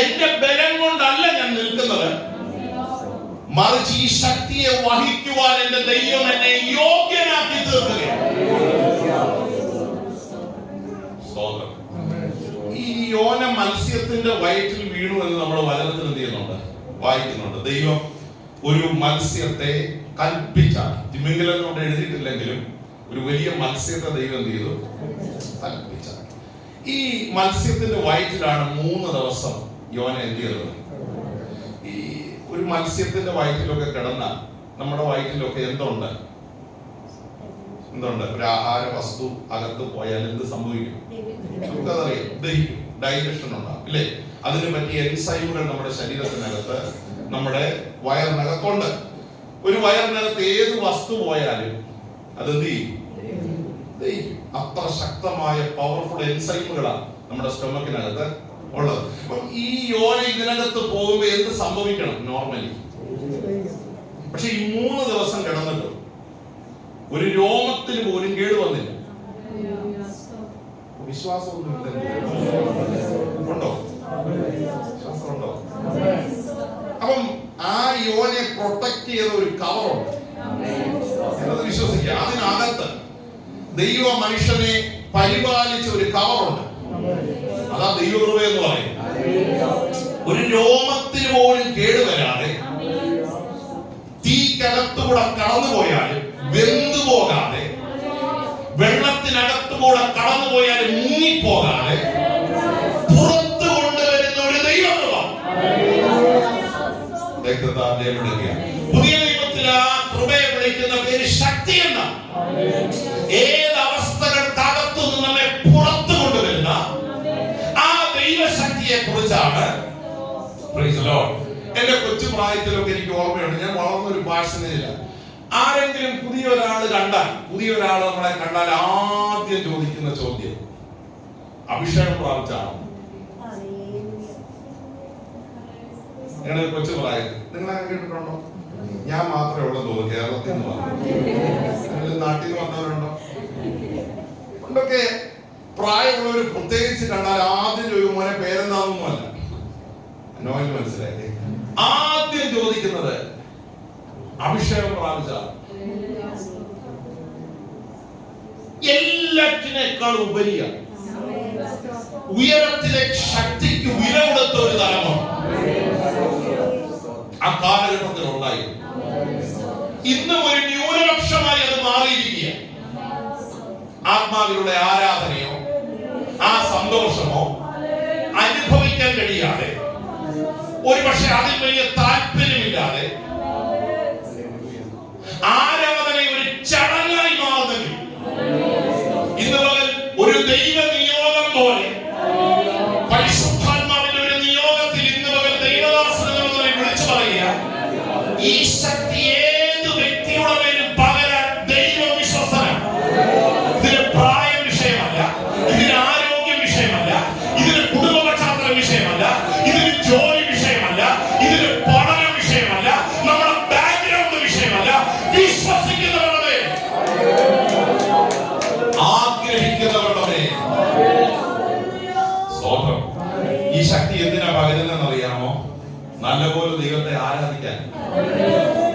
എന്റെ ബലം കൊണ്ടല്ല ഞാൻ നിൽക്കുന്നത്, മറിച്ച് ഈ ശക്തിയെ വഹിക്കുവാൻ എന്റെ ദൈവം എന്നെ യോഗ്യനാക്കി തീർക്കുകയാണ്. ഈ യോന മത്സ്യത്തിന്റെ വയറ്റിൽ വീണു എന്ന് നമ്മൾ വചനത്തിൽ എന്ത് ചെയ്യുന്നുണ്ട്, വായിക്കുന്നുണ്ട്. ദൈവം ഒരു മത്സ്യത്തെ കൽപ്പിച്ചാണ്, തിമിംഗലം കൊണ്ട് എഴുതിയിട്ടില്ലെങ്കിലും ഒരു വലിയ മത്സ്യത്തെ ദൈവം എന്ത് ചെയ്തു, കൽപ്പിച്ചാണ്. ഈ മത്സ്യത്തിന്റെ വയറ്റിലാണ് 3 ദിവസം യോന എന്ത് ചെയ്തത്. ഈ ഒരു മത്സ്യത്തിന്റെ വയറ്റിലൊക്കെ കിടന്നാൽ നമ്മുടെ വയറ്റിലൊക്കെ എന്തുണ്ട്, ഒരു ആഹാര വസ്തു അകത്ത് പോയാൽ എന്ത് സംഭവിക്കും നമുക്കതറിയാം. ദഹിക്കും, ഡൈജഷൻ ഉണ്ടാവും ഇല്ലേ? അതിന് പറ്റിയ എൻസൈമുകൾ നമ്മുടെ ശരീരത്തിനകത്ത്, നമ്മുടെ വയറിനകത്തുണ്ട്. ഒരു വയറിനകത്ത് ഏത് വസ്തു പോയാലും അതെന്ത് ചെയ്യും, ദഹിക്കും. അത്ര ശക്തമായ പവർഫുൾ എൻസൈമുകളാണ് നമ്മുടെ സ്റ്റൊമക്കിനകത്ത് ഉള്ളത്. അപ്പം ഈ യോന ഇതിനകത്ത് പോകുമ്പോൾ എന്ത് സംഭവിക്കണം നോർമലി? പക്ഷെ ഈ 3 ദിവസം കിടന്നിട്ട് ഒരു രോമത്തിന് പോലും കേട് വന്നില്ല. വിശ്വാസമൊന്നും ഉണ്ടോ? വിശ്വാസമുണ്ടോ? അപ്പം ആ യോനെ പ്രൊട്ടക്ട് ചെയ്ത ഒരു കവറുണ്ട് എന്നത് വിശ്വസിക്കുക. അതിനകത്ത് ദൈവ മനുഷ്യനെ പരിപാലിച്ച ഒരു കവറുണ്ട്. അതാ ദൈവകൃപ എന്ന് പറയും. ഒരു രോമത്തിന് പോലും കേടുവരാതെ, തീക്കകത്തുകൂടെ കടന്നുപോയാലും വെന്തു പോകാതെ, വെള്ളത്തിനകത്തുകൂടെ കടന്നുപോയാലും മുങ്ങിപ്പോകാതെ പുറത്തു കൊണ്ടുവരുന്ന ഒരു ദൈവകൃപ. പുതിയ ദൈവത്തിൽ ആ കൃപയെ വിളിക്കുന്ന പേര് ശക്തി എന്ന. ഏത് അവസ്ഥകൾക്കകത്തു നിന്ന് നമ്മെ പുറത്തു കൊണ്ടുവരുന്ന ആ ദൈവശക്തിയെ കുറിച്ചാണ്. എന്റെ കൊച്ചു പ്രായത്തിലൊക്കെ എനിക്ക് ഓർമ്മയുണ്ട്. ഞാൻ വളർന്നൊരു ഭാഷണില്ല. ആരെങ്കിലും പുതിയ ഒരാൾ നമ്മളെ കണ്ടാൽ ആദ്യം ചോദിക്കുന്ന ചോദ്യം അഭിഷേകം പ്രാപിച്ചാണോ? നിങ്ങളുടെ കൊച്ചു പ്രായത്തിൽ നിങ്ങളെ കേട്ടിട്ടുണ്ടോ? ഞാൻ മാത്രമേ ഉള്ളൂ തോന്നുന്നു കേരളത്തിൽ നിന്ന് വന്നു. നാട്ടിൽ നിന്ന് വന്നവരുണ്ടോ? പണ്ടൊക്കെ പ്രായമുള്ളവർ പ്രത്യേകിച്ച് കണ്ടാൽ ആദ്യം ചോദിക്കും മോനെ പേരെന്താണെന്നൊന്നുമല്ല, നോയിൽ മനസ്സിലായി. ആദ്യം ചോദിക്കുന്നത് അഭിഷേകം പ്രാപിച്ച. എല്ലാറ്റിനേക്കാൾ ഉപരിയാണ് ഉയരത്തിലെ ശക്തിക്ക് വില കൊടുത്ത ഒരു തലമുറ ആ കാലഘട്ടത്തിൽ ഉണ്ടായി. ഇന്നും ഒരു ന്യൂനപക്ഷമായി അത് മാറിയിരിക്കുക. ആത്മാവിലുള്ള ആരാധനയോ ആ സന്തോഷമോ അനുഭവിക്കാൻ കഴിയാതെ, ഒരുപക്ഷെ അതിൽ വലിയ താല്പര്യമില്ലാതെ, ആരാധന ഒരു ചടങ്ങായി മാറുന്നെങ്കിൽ ഇന്ന് മുതൽ ഒരു ദൈവ നിയോഗം പോലെ, പരിശുദ്ധാത്മാവിന്റെ ഒരു നിയോഗത്തിൽ ഇന്ന് മുതൽ ദൈവദാസനെ വിളിച്ചു പറയുക, ഈ ശക്തി ഏത് വ്യക്തിയുടെ മേലും പകരാൻ ദൈവം വിശ്വസ്തനാണ്. ഇതിന് പ്രായം വിഷയമല്ല, ഇതിന് ആരോഗ്യ വിഷയമല്ല, ഇതിന് കുടുംബ പശ്ചാത്തല വിഷയമല്ല, ഇതിന് ജോലി വിഷയമല്ല, ഈ ശക്തി എന്തിനാ പകരുന്നതെന്ന് അറിയാമോ? നല്ലപോലെ ദൈവത്തെ ആരാധിക്കാൻ.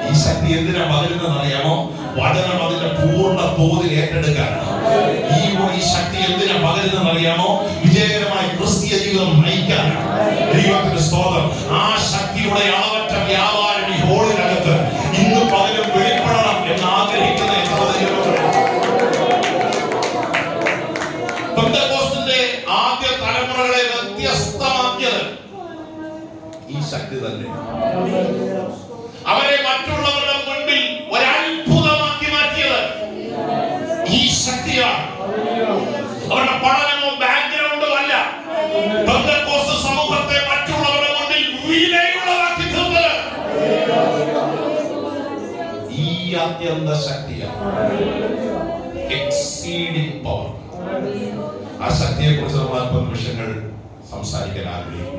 ഈ ശക്തി എന്തിനാ പകരുന്നതെന്ന് അറിയാമോ? വചനം അതിന്റെ പൂർണ്ണ തോതിൽ ഏറ്റെടുക്കാനാണ്. ഈ ശക്തി എന്തിനാ പകരുന്നതെന്ന് അറിയാമോ? വിജയകരമായ ക്രിസ്തീയ ജീവിതം നയിക്കാനാണ്. ദൈവത്തിന്റെ സ്തോത്രം. ആ ശക്തിയുടെ അളവറ്റ വ്യാപാരം ഈ ഹോളിനകത്ത് ഇന്ന് പകരം വെളിപ്പെടണം എന്ന് ആഗ്രഹിക്കുന്ന പെന്തക്കോസ്തിന്റെ ആദ്യ തലമുറകളെ വ്യത്യസ്തമാക്കിയത് ഈ ശക്തി തന്നെ. അവരെ മറ്റുള്ളവരുടെ മുൻപിൽ ഒരത്ഭുതമാക്കി മാറ്റിയത് ഈ ശക്തിയാണ്. അവരുടെ പഠനമോ ബാക്ക്ഗ്രൗണ്ടോ അല്ല. പെന്തക്കോസ്ത് സമൂഹത്തെ മറ്റുള്ളവരുടെ മുൻപിൽ വിലയുള്ളതാക്കി തീർത്തത് ഈ അത്യന്ത ശക്തിയാണ്. Exceeding power. ആ ശക്തിയെ കുറിച്ച് നമ്മൾ അല്പം നിമിഷങ്ങൾ സംസാരിക്കാൻ ആഗ്രഹിക്കുന്നു.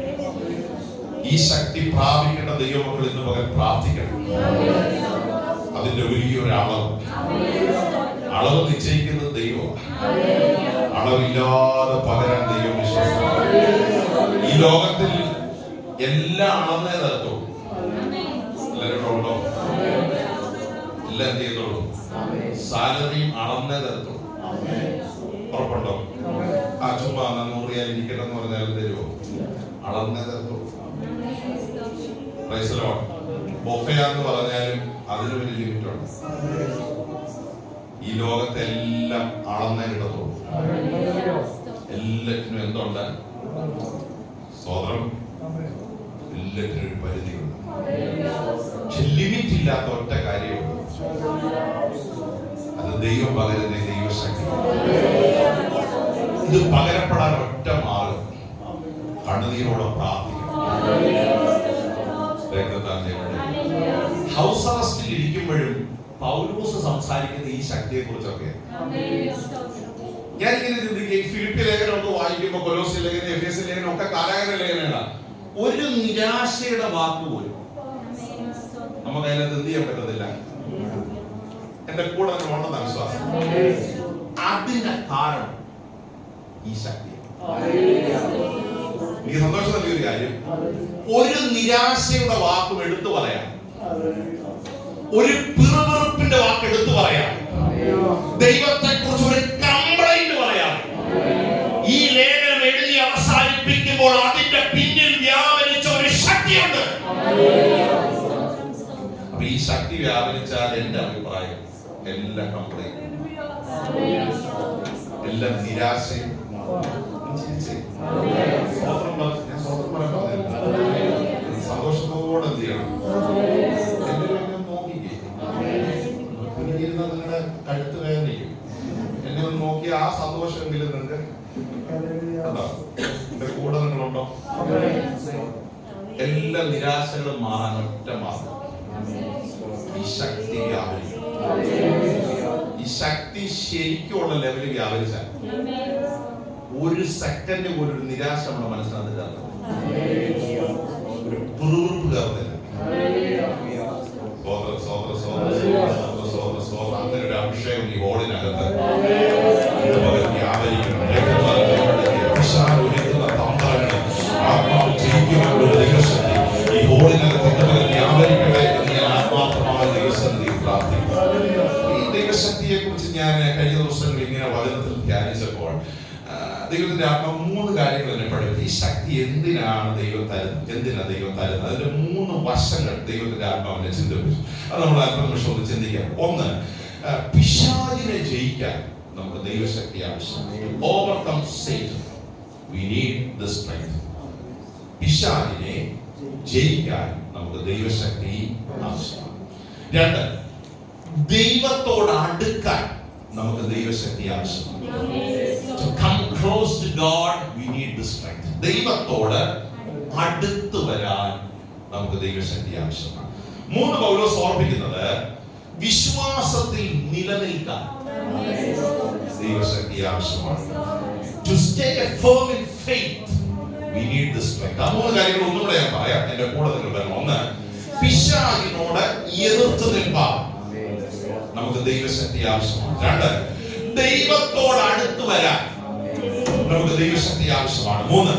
ഈ ശക്തി പ്രാപിക്കേണ്ട ദൈവമക്കൾ ഇന്ന് പകൽ പ്രാർത്ഥിക്കണം. അതിന്റെ വലിയൊരു അളവ് നിശ്ചയിക്കുന്നത് ദൈവമാണ്. അളവില്ലാതെ പകരാൻ ദൈവം വിശ്വസിക്കുന്നു. ഈ ലോകത്തിൽ എല്ലാം അളന്നേ തരത്തുള്ളൂ. എല്ലാവരും ഉണ്ടോ? എല്ലാം എന്ത് ചെയ്തോളൂ? സാലറിയും അളന്നേ തരത്തുള്ളൂ. ഉറപ്പുണ്ടോ? ആ ചുമ്മാ 100 റിയാൽ ഇരിക്കട്ടെ എന്ന് പറഞ്ഞാൽ തരുമോ? അളന്നേ തരത്തുള്ളൂ. ബൊഫയാന്ന് പറഞ്ഞാലും അതിനൊരു ലിമിറ്റുണ്ട്. ഈ ലോകത്തെല്ലാം അളന്നേ കിട്ടത്തുള്ളൂ. എല്ലാറ്റിനും എന്തുണ്ട്? സ്വതന്ത്രം. എല്ലാറ്റിനും ഒരു പരിധിയുണ്ട്. പക്ഷെ ലിമിറ്റ് ഇല്ലാത്ത ഒറ്റ കാര്യമുണ്ട്. അത് ദൈവം പകരുന്ന ദൈവശക്തി. ഇത് പകരപ്പെടാൻ ഒറ്റ മാർഗം കണ്ണുനീരോടെ പ്രാർത്ഥിക്കണം. ഹൗസ് അറസ്റ്റിൽ ഇരിക്കുമ്പോഴും പൗലോസ് സംസാരിക്കുന്ന ഈ ശക്തിയെ കുറിച്ചൊക്കെ ഞാനിങ്ങനെ ചിന്തിക്കുക. ഫിലിപ്പി ലേഖനമൊക്കെ വായിക്കുമ്പോൾ കൊലോസ്യ ലേഖനം, എഫേസ്യ ലേഖനം ഒക്കെ കാലാകാല ലേഖനങ്ങളാണ്. ഒരു നിരാശയുടെ വാക്ക് പോലും നമുക്ക് അതിനകത്ത് എന്ത് ചെയ്യാൻ പറ്റത്തില്ല. എന്റെ കൂടെ ഉണ്ടെന്ന വിശ്വാസം. അതിന്റെ കാരണം ഈ ശക്തി. നീ സന്തോഷം നൽകിയ ഒരു കാര്യം, ഒരു നിരാശയുടെ വാക്കും എടുത്തു പറയാം, ഒരു പിറുപിറുപ്പിന്റെ വാക്ക് എടുത്തു പറയാം, ദൈവത്തെ കുറിച്ച് ഒരു കംപ്ലൈന്റ് പറയാം. ഈ ലേഖനം എഴുതി അവസാനിപ്പിക്കുമ്പോൾ അതിന്റെ പിന്നിൽ വ്യാപരിച്ച ഒരു ശക്തിയുണ്ട്. അപ്പൊ ഈ ശക്തി വ്യാപരിച്ചാൽ എന്റെ അഭിപ്രായം എല്ലാ കംപ്ലൈന്റും, എല്ലാ നിരാശയും സന്തോഷത്തോടെ എന്ത് ചെയ്യണം? എല്ലാവരും നോക്കിക്കേ. കുനിഞ്ഞിരുന്ന നിങ്ങളുടെ കഴുത്ത് വേദനയും എന്നെ ഒന്ന് നോക്കി ആ സന്തോഷമെങ്കിലും നിങ്ങൾക്ക് എന്റെ കൂടെ നിങ്ങളുണ്ടോ? എല്ലാ നിരാശകളും മാറാൻ ഒറ്റ മാർഗം ഈ ശക്തി വ്യാപരിക്കും. ഈ ശക്തി ശരിക്കുള്ള ലെവലിൽ വ്യാപരിച്ചാൽ ഒരു സെക്കൻഡ് പോലും ഒരു നിരാശ നമ്മുടെ മനസ്സിനകത്ത് ഒരു പുറുപുറുപ്പ് കയറുന്നില്ല. അങ്ങനെ ഒരു അഭിഷേകം ഈ ഹോളിനകത്ത് വ്യാപരിക്കണം. ആത്മാവ് ജയിക്കുവാനുള്ള ദൈവശക്തി ഈ ഹോളിനകത്ത് വ്യാപരിക്കട്ടെ എന്ന് ഞാൻ ആത്മാർത്ഥമായ ദൈവസന്നിധിയിൽ പ്രാർത്ഥിക്കുന്നു. ഈ ദൈവശക്തിയെ കുറിച്ച് ഞാൻ കഴിഞ്ഞ ദിവസങ്ങളിൽ ഇങ്ങനെ വചനത്തിൽ ധ്യാനിച്ചപ്പോൾ ദൈവത്തിന്റെ ആത്മാവ് 3 കാര്യങ്ങൾ എന്നെ പഠിപ്പിച്ചു. ഈ ശക്തി എന്തിനാണ് ദൈവം തരുന്നത്, എന്തിനാണ് ദൈവം തരുന്നത്, അതിന്റെ 3 വശങ്ങൾ ദൈവത്തിന്റെ ആത്മാവിനെ ചിന്തിപ്പിച്ചു. അത് നമ്മൾ അല്പം നിമിഷം ഒന്ന് ചിന്തിക്കാം. ഒന്ന്, പിശാചിനെ ജയിക്കാൻ നമുക്ക് ദൈവശക്തി ആവശ്യമാണ്. Overcome Satan we need the strength. പിശാചിനെ ജയിക്കാൻ നമുക്ക് ദൈവശക്തി ആവശ്യമാണ്. 2, ദൈവത്തോട് അടുക്കാൻ നമുക്ക് ദൈവശക്തി ആവശ്യമാണ്. To come close to God we need the strength. ദൈവത്തോട് അടുത്ത് വരാൻ നമുക്ക് ദൈവശക്തി ആവശ്യമാണ്. 3, പൗലോസ് ഓർമ്മിക്കുന്നത് വിശ്വാസത്തിൽ നിലനിൽക്കാൻ ദൈവശക്തി ആവശ്യമാണ്. To stay firm in faith we need the strength. ആ 3 കാര്യങ്ങൾ ഒന്നുകൂടെ ഞാൻ പറയാം, എന്റെ കൂടെ നിങ്ങൾ വരണം. 1, പിശാചിനോട് എതിർത്ത് നിൽക്കാൻ നമുക്ക് ദൈവശക്തി ആവശ്യമാണ്. 2, ദൈവത്തോട് അടുത്ത് വരാൻ നമുക്ക് ദൈവശക്തി ആവശ്യമാണ്. 3,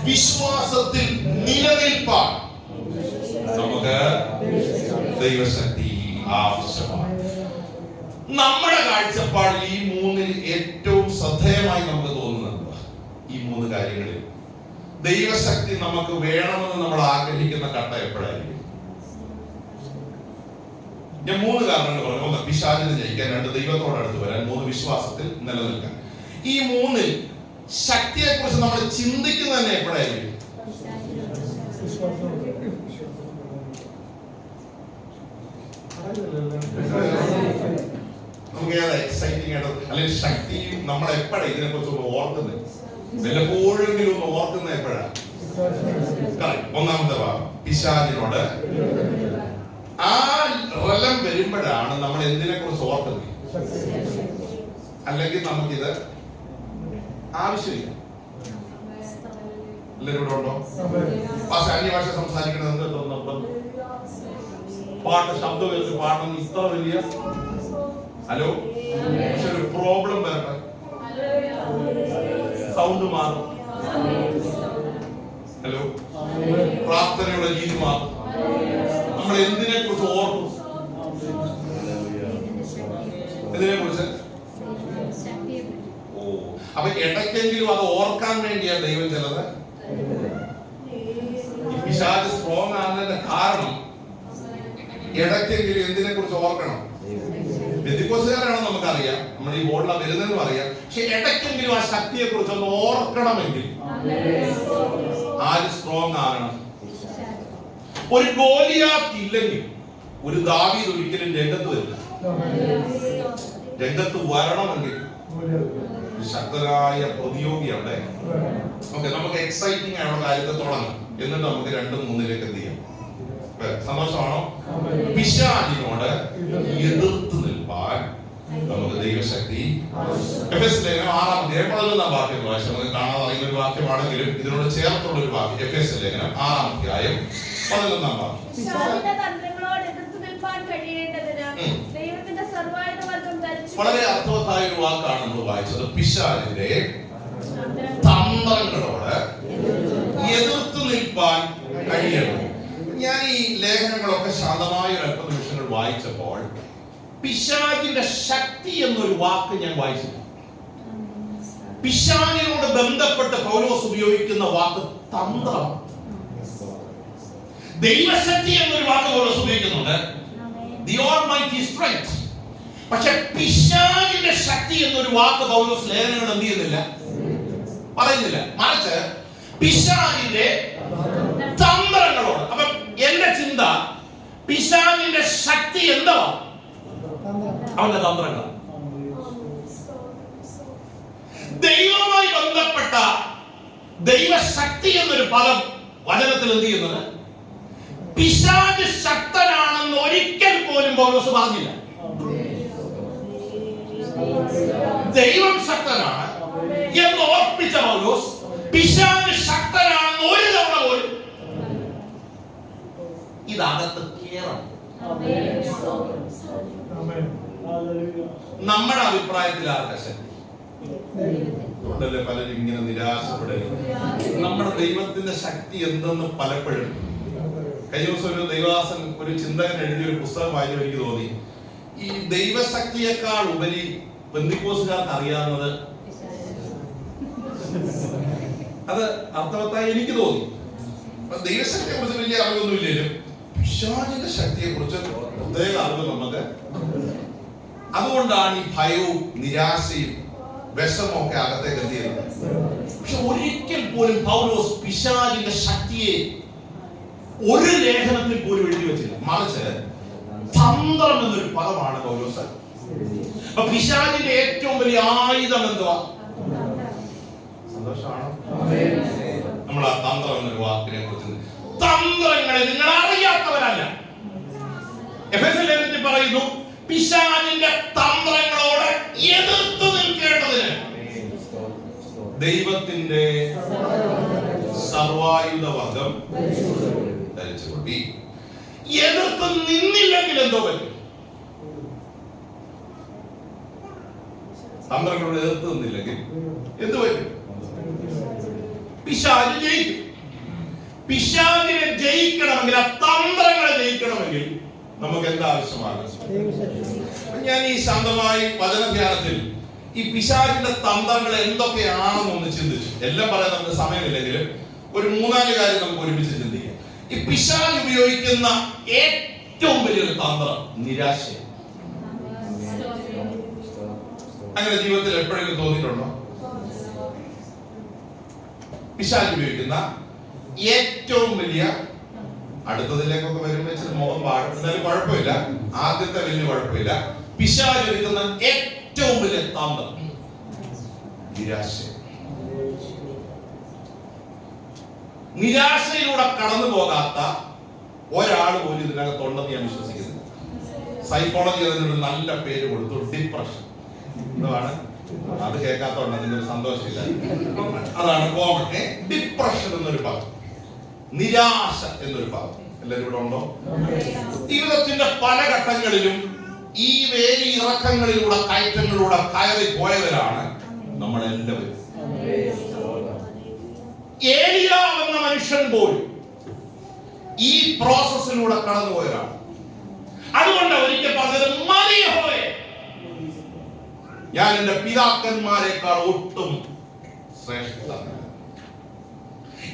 വിശ്വാസത്തിൽ നിലനിൽപ്പാൻ നമുക്ക് ദൈവശക്തി ആവശ്യമാണ്. നമ്മുടെ കാഴ്ചപ്പാടിൽ ഈ മൂന്നിൽ ഏറ്റവും ശ്രദ്ധേയമായി നമുക്ക് തോന്നുന്നത് ഈ മൂന്ന് കാര്യങ്ങളിൽ ദൈവശക്തി നമുക്ക് വേണമെന്ന് നമ്മൾ ആഗ്രഹിക്കുന്ന ഘട്ട എപ്പോഴായിരിക്കും? ഞാൻ മൂന്ന് കാരണങ്ങൾ പറഞ്ഞു. ഒന്ന്, പിശാചിനെ ജയിക്കാൻ. രണ്ട്, ദൈവത്തോട് അടുത്ത് വരാൻ. മൂന്ന്, വിശ്വാസത്തിൽ നിലനിൽക്കാൻ. ഈ മൂന്നിൽ ശക്തിയെ കുറിച്ച് നമ്മൾ ചിന്തിക്കുന്നത് തന്നെ എപ്പോഴായിരിക്കും? നമുക്ക് ഏതാ എക്സൈറ്റിംഗ് ആയിട്ട്, അല്ലെങ്കിൽ ശക്തി നമ്മൾ എപ്പോഴാണ് ഇതിനെ കുറിച്ച് ഓർക്കുന്നത്? വല്ലപ്പോഴെങ്കിലും ഒന്ന് ഓർക്കുന്നത് എപ്പോഴാണ്? ഒന്നാമത്തെ ഭാഗം, പിശാചിനോട് ആ റലം വരുമ്പോഴാണ് നമ്മൾ എന്തിനെ കുറിച്ച് ഓർക്കുന്നത്. അല്ലെങ്കിൽ നമുക്കിത് ആവശ്യമില്ല. എല്ലാവരും ഇവിടെ ഉണ്ടോ? അന്യഭാഷ സംസാരിക്കണമെന്ന് പാട്ട് ശബ്ദം വെച്ച് പാടുന്ന ഇത്ര വലിയ ഹലോ, പക്ഷെ ഒരു പ്രോബ്ലം വരട്ടെ, സൗണ്ട് മാറും. ഹലോ, പ്രാർത്ഥനയുടെ രീതി മാറും. നമ്മൾ എന്തിനെ കുറിച്ച് ഓർക്കും? എന്തിനെ കുറിച്ച്? ഓ, അപ്പൊ ഇടയ്ക്കെങ്കിലും അത് ഓർക്കാൻ വേണ്ടിയാ ദൈവം ചിലത്. പിശാച് സ്ട്രോങ് ആകുന്നതിന്റെ കാരണം ഇടയ്ക്കെങ്കിലും എന്തിനെ കുറിച്ച് ഓർക്കണം. വ്യതിക്കോസുകാരാണോ നമുക്കറിയാം, നമ്മൾ ഈ ബോർഡിലാണ് വരുന്നതെന്നും അറിയാം. പക്ഷെ ഇടയ്ക്കെങ്കിലും ആ ശക്തിയെ കുറിച്ച് ഒന്ന് ഓർക്കണമെങ്കിൽ ആര് സ്ട്രോങ് ആകണം? ഒരു ഗോലിയാത്ത് ഇല്ലെങ്കിൽ ഒരു ദാവീദ് ഒരിക്കലും രംഗത്ത് വരില്ല. രംഗത്ത് വരണമെങ്കിൽ ശക്തരായ പ്രതിയോഗി അവിടെ. ഓക്കെ, നമുക്ക് എക്സൈറ്റിംഗ് ആയുള്ള കാര്യത്തെ തുടങ്ങാം. എന്നിട്ട് നമുക്ക് 2-3 എന്ത് ചെയ്യാം? സന്തോഷമാണോ? പിശാചിനോട് എതിർത്ത് നിൽപ്പാൻ നമുക്ക് ദൈവശക്തി. എഫെസ്യർ ലേഖനം 6-ാം അധ്യായം 11-ാം വാക്യം വായിച്ച് നമുക്ക് കാണാൻ അറിയുന്ന ഒരു വാക്യമാണെങ്കിലും ഇതിനോട് ചേർത്തുള്ള ഒരു വാക്യം. എഫെസ്യർ ലേഖനം 6-ാം അധ്യായം 11-ാം വാക്യം. വളരെ അർത്ഥവത്തായ ഒരു വാക്കാണ് നമ്മൾ വായിച്ചത്. പിശാചിന്റെ തന്ത്രങ്ങളോട് എതിർത്ത് നിൽപ്പാൻ കഴിയണം. ഞാൻ ഈ ലേഖനങ്ങളൊക്കെ ശാന്തമായ ഒരു അല്പനിമിഷങ്ങൾ വായിച്ചപ്പോൾ പിശാചിന്റെ ശക്തി എന്നൊരു വാക്ക് ഞാൻ വായിച്ചില്ല. പിശാചിനോട് ബന്ധപ്പെട്ട് പൗലോസ് ഉപയോഗിക്കുന്ന വാക്ക് തന്ത്രം. ദൈവശക്തി എന്നൊരു വാക്ക് പൗലോസ് ഉപയോഗിക്കുന്നുണ്ട്, the almighty strength. പക്ഷെ പിശാചിന്റെ ശക്തി എന്നൊരു വാക്ക് പൗലോസ് ലേഖനങ്ങൾ എന്ത് ചെയ്യുന്നില്ല, പറയുന്നില്ല. മറിച്ച് പിശാചിന്റെ തന്ത്രങ്ങളോട്. അപ്പൊ എന്റെ ചിന്ത, പിശാചിന്റെ ശക്തി എന്താ? അവന്റെ തന്ത്രങ്ങൾ. ദൈവവുമായി ബന്ധപ്പെട്ട ദൈവശക്തി എന്നൊരു പദം വചനത്തിൽ എന്ത് ചെയ്യുന്നത്? പിശാച് ശക്തനാണെന്ന് ഒരിക്കൽ പോലും പൗലോസ് പറഞ്ഞില്ല. ദൈവം ശക്തനാണ് എന്ന് ഓർപ്പിച്ച പൗലോസ് പിശാച് ശക്തനാണെന്ന് ഒരു തവണ പോലും ഇതകത്ത് കേറണം. നമ്മുടെ അഭിപ്രായത്തിൽ ആർക്കാ ശക്തി? അതുകൊണ്ടല്ലേ പലരും ഇങ്ങനെ നിരാശപ്പെടുന്നത്. നമ്മുടെ ദൈവത്തിന്റെ ശക്തി എന്തെന്ന് പലപ്പോഴും. കഴിഞ്ഞ ദിവസം ഒരു ദൈവദാസൻ, ഒരു ചിന്തകൻ എഴുതിയ ഒരു പുസ്തകം വായിച്ചു എനിക്ക് തോന്നി, ഈ ദൈവശക്തിയേക്കാൾ ഉപരി പെന്തിക്കോസുകാർക്ക് അറിയാവുന്നത്, അത് അർത്ഥവത്തായി എനിക്ക് തോന്നി. ദൈവശക്തിയെ കുറിച്ച് വലിയ അറിവൊന്നും ഇല്ലെങ്കിലും പിശാചിന്റെ ശക്തിയെ കുറിച്ച് പ്രത്യേക അറിവ് നമുക്ക്. അതുകൊണ്ടാണ് ഈ ഭയവും നിരാശയും വിഷമവും ഒക്കെ അകത്തേക്ക് എന്ത് ചെയ്യുന്നത്. പക്ഷെ ഒരിക്കൽ പോലും പൗലോസ് പിശാചിന്റെ ശക്തിയെ ഒരു ലേഖനത്തിൽ പോലും എഴുതി വെച്ചില്ല. മറിച്ച് തന്ത്രം എന്നൊരു പദമാണ് പൗലോസ്. അപ്പൊ പിശാചിന്റെ ഏറ്റവും വലിയ ആയുധം എന്തുവാ? സന്തോഷമാണോ? നമ്മൾ ആ തന്ത്രം എന്നൊരു വാക്കിനെ കുറിച്ച്, തന്ത്രങ്ങളെ നിങ്ങൾ അറിയാത്തവരല്ല. എഫെസ്യർ ലേഖനത്തിൽ പറയുന്നു, പിശാചിന്റെ തന്ത്രങ്ങളോട് എതിർത്ത് നിൽക്കേണ്ടതിന് ദൈവത്തിന്റെ സർവായുധ വർഗം ധരിച്ചുകൊള്ളി. എതിർത്ത് നിന്നില്ലെങ്കിൽ എന്തോ പറ്റും? തന്ത്രങ്ങളോട് എതിർത്ത് നിന്നില്ലെങ്കിൽ എന്ത് പറ്റും? പിശാച് ജയിക്കും. പിശാചിനെ ജയിക്കണമെങ്കിൽ, ആ തന്ത്രങ്ങളെ ജയിക്കണമെങ്കിൽ നമുക്ക് എന്താ ആവശ്യമാണ്? ഞാൻ ഈ ശാന്തമായി വചനധ്യാനത്തിൽ ഈ പിശാചിന്റെ തന്ത്രങ്ങൾ എന്തൊക്കെയാണെന്നൊന്ന് ചിന്തിച്ചു. എല്ലാം പറയാൻ നമുക്ക് സമയമില്ലെങ്കിലും ഒരു 3-4 കാര്യം നമുക്ക് ഒരുമിച്ച് ചിന്തിക്കാം. ഈ പിശാച് ഉപയോഗിക്കുന്ന ഏറ്റവും വലിയൊരു തന്ത്രം നിരാശയാണ്. അങ്ങനെ ജീവിതത്തിൽ എപ്പോഴെങ്കിലും തോന്നിയിട്ടുണ്ടോ? പിശാച് ഉപയോഗിക്കുന്ന ഏറ്റവും വലിയ, അടുത്തതിലേക്കൊക്കെ വരുമ്പോൾ ഇച്ചിരി മുഖം പാടും, എന്നാലും കുഴപ്പമില്ല, ആദ്യത്തെ വലിയ കുഴപ്പമില്ല. പിശാച് ഒരുക്കുന്ന ഏറ്റവും വലിയ തന്ത്രം നിരാശ. നിരാശയിലൂടെ കടന്നു പോകാത്ത ഒരാൾ പോലും ഇതിനകത്തുണ്ടെന്ന് ഞാൻ വിശ്വസിക്കുന്നു. സൈക്കോളജി അതിനൊരു നല്ല പേര് കൊടുത്തു, ഡിപ്രഷൻ. എന്താണ് അത്? കേൾക്കാത്തോണ്ട് അതിന്റെ ഒരു സന്തോഷമില്ല. അതാണ് കോമൺ. ഡിപ്രഷൻ എന്നൊരു പദം, നിരാശ എന്നൊരു പദം എല്ലാവരും ഇവിടെ ഉണ്ടോ? ജീവിതത്തിന്റെ പല ഘട്ടങ്ങളിലും ഈ വേലി ഇറക്കങ്ങളിലൂടെ, കയറ്റങ്ങളിലൂടെ കയറി പോയവരാണ് നമ്മളെല്ലാവരും. ഏലിയാവ് എന്ന മനുഷ്യൻ പോലും ഈ പ്രോസസ്സിലൂടെ കടന്നുപോയവരാണ്. അതുകൊണ്ട് ഒരിക്കൽ പറഞ്ഞത്, മതി യഹോവേ, ഞാൻ എന്റെ പിതാക്കന്മാരെക്കാൾ ഒട്ടും ശ്രേഷ്ഠനാണ്.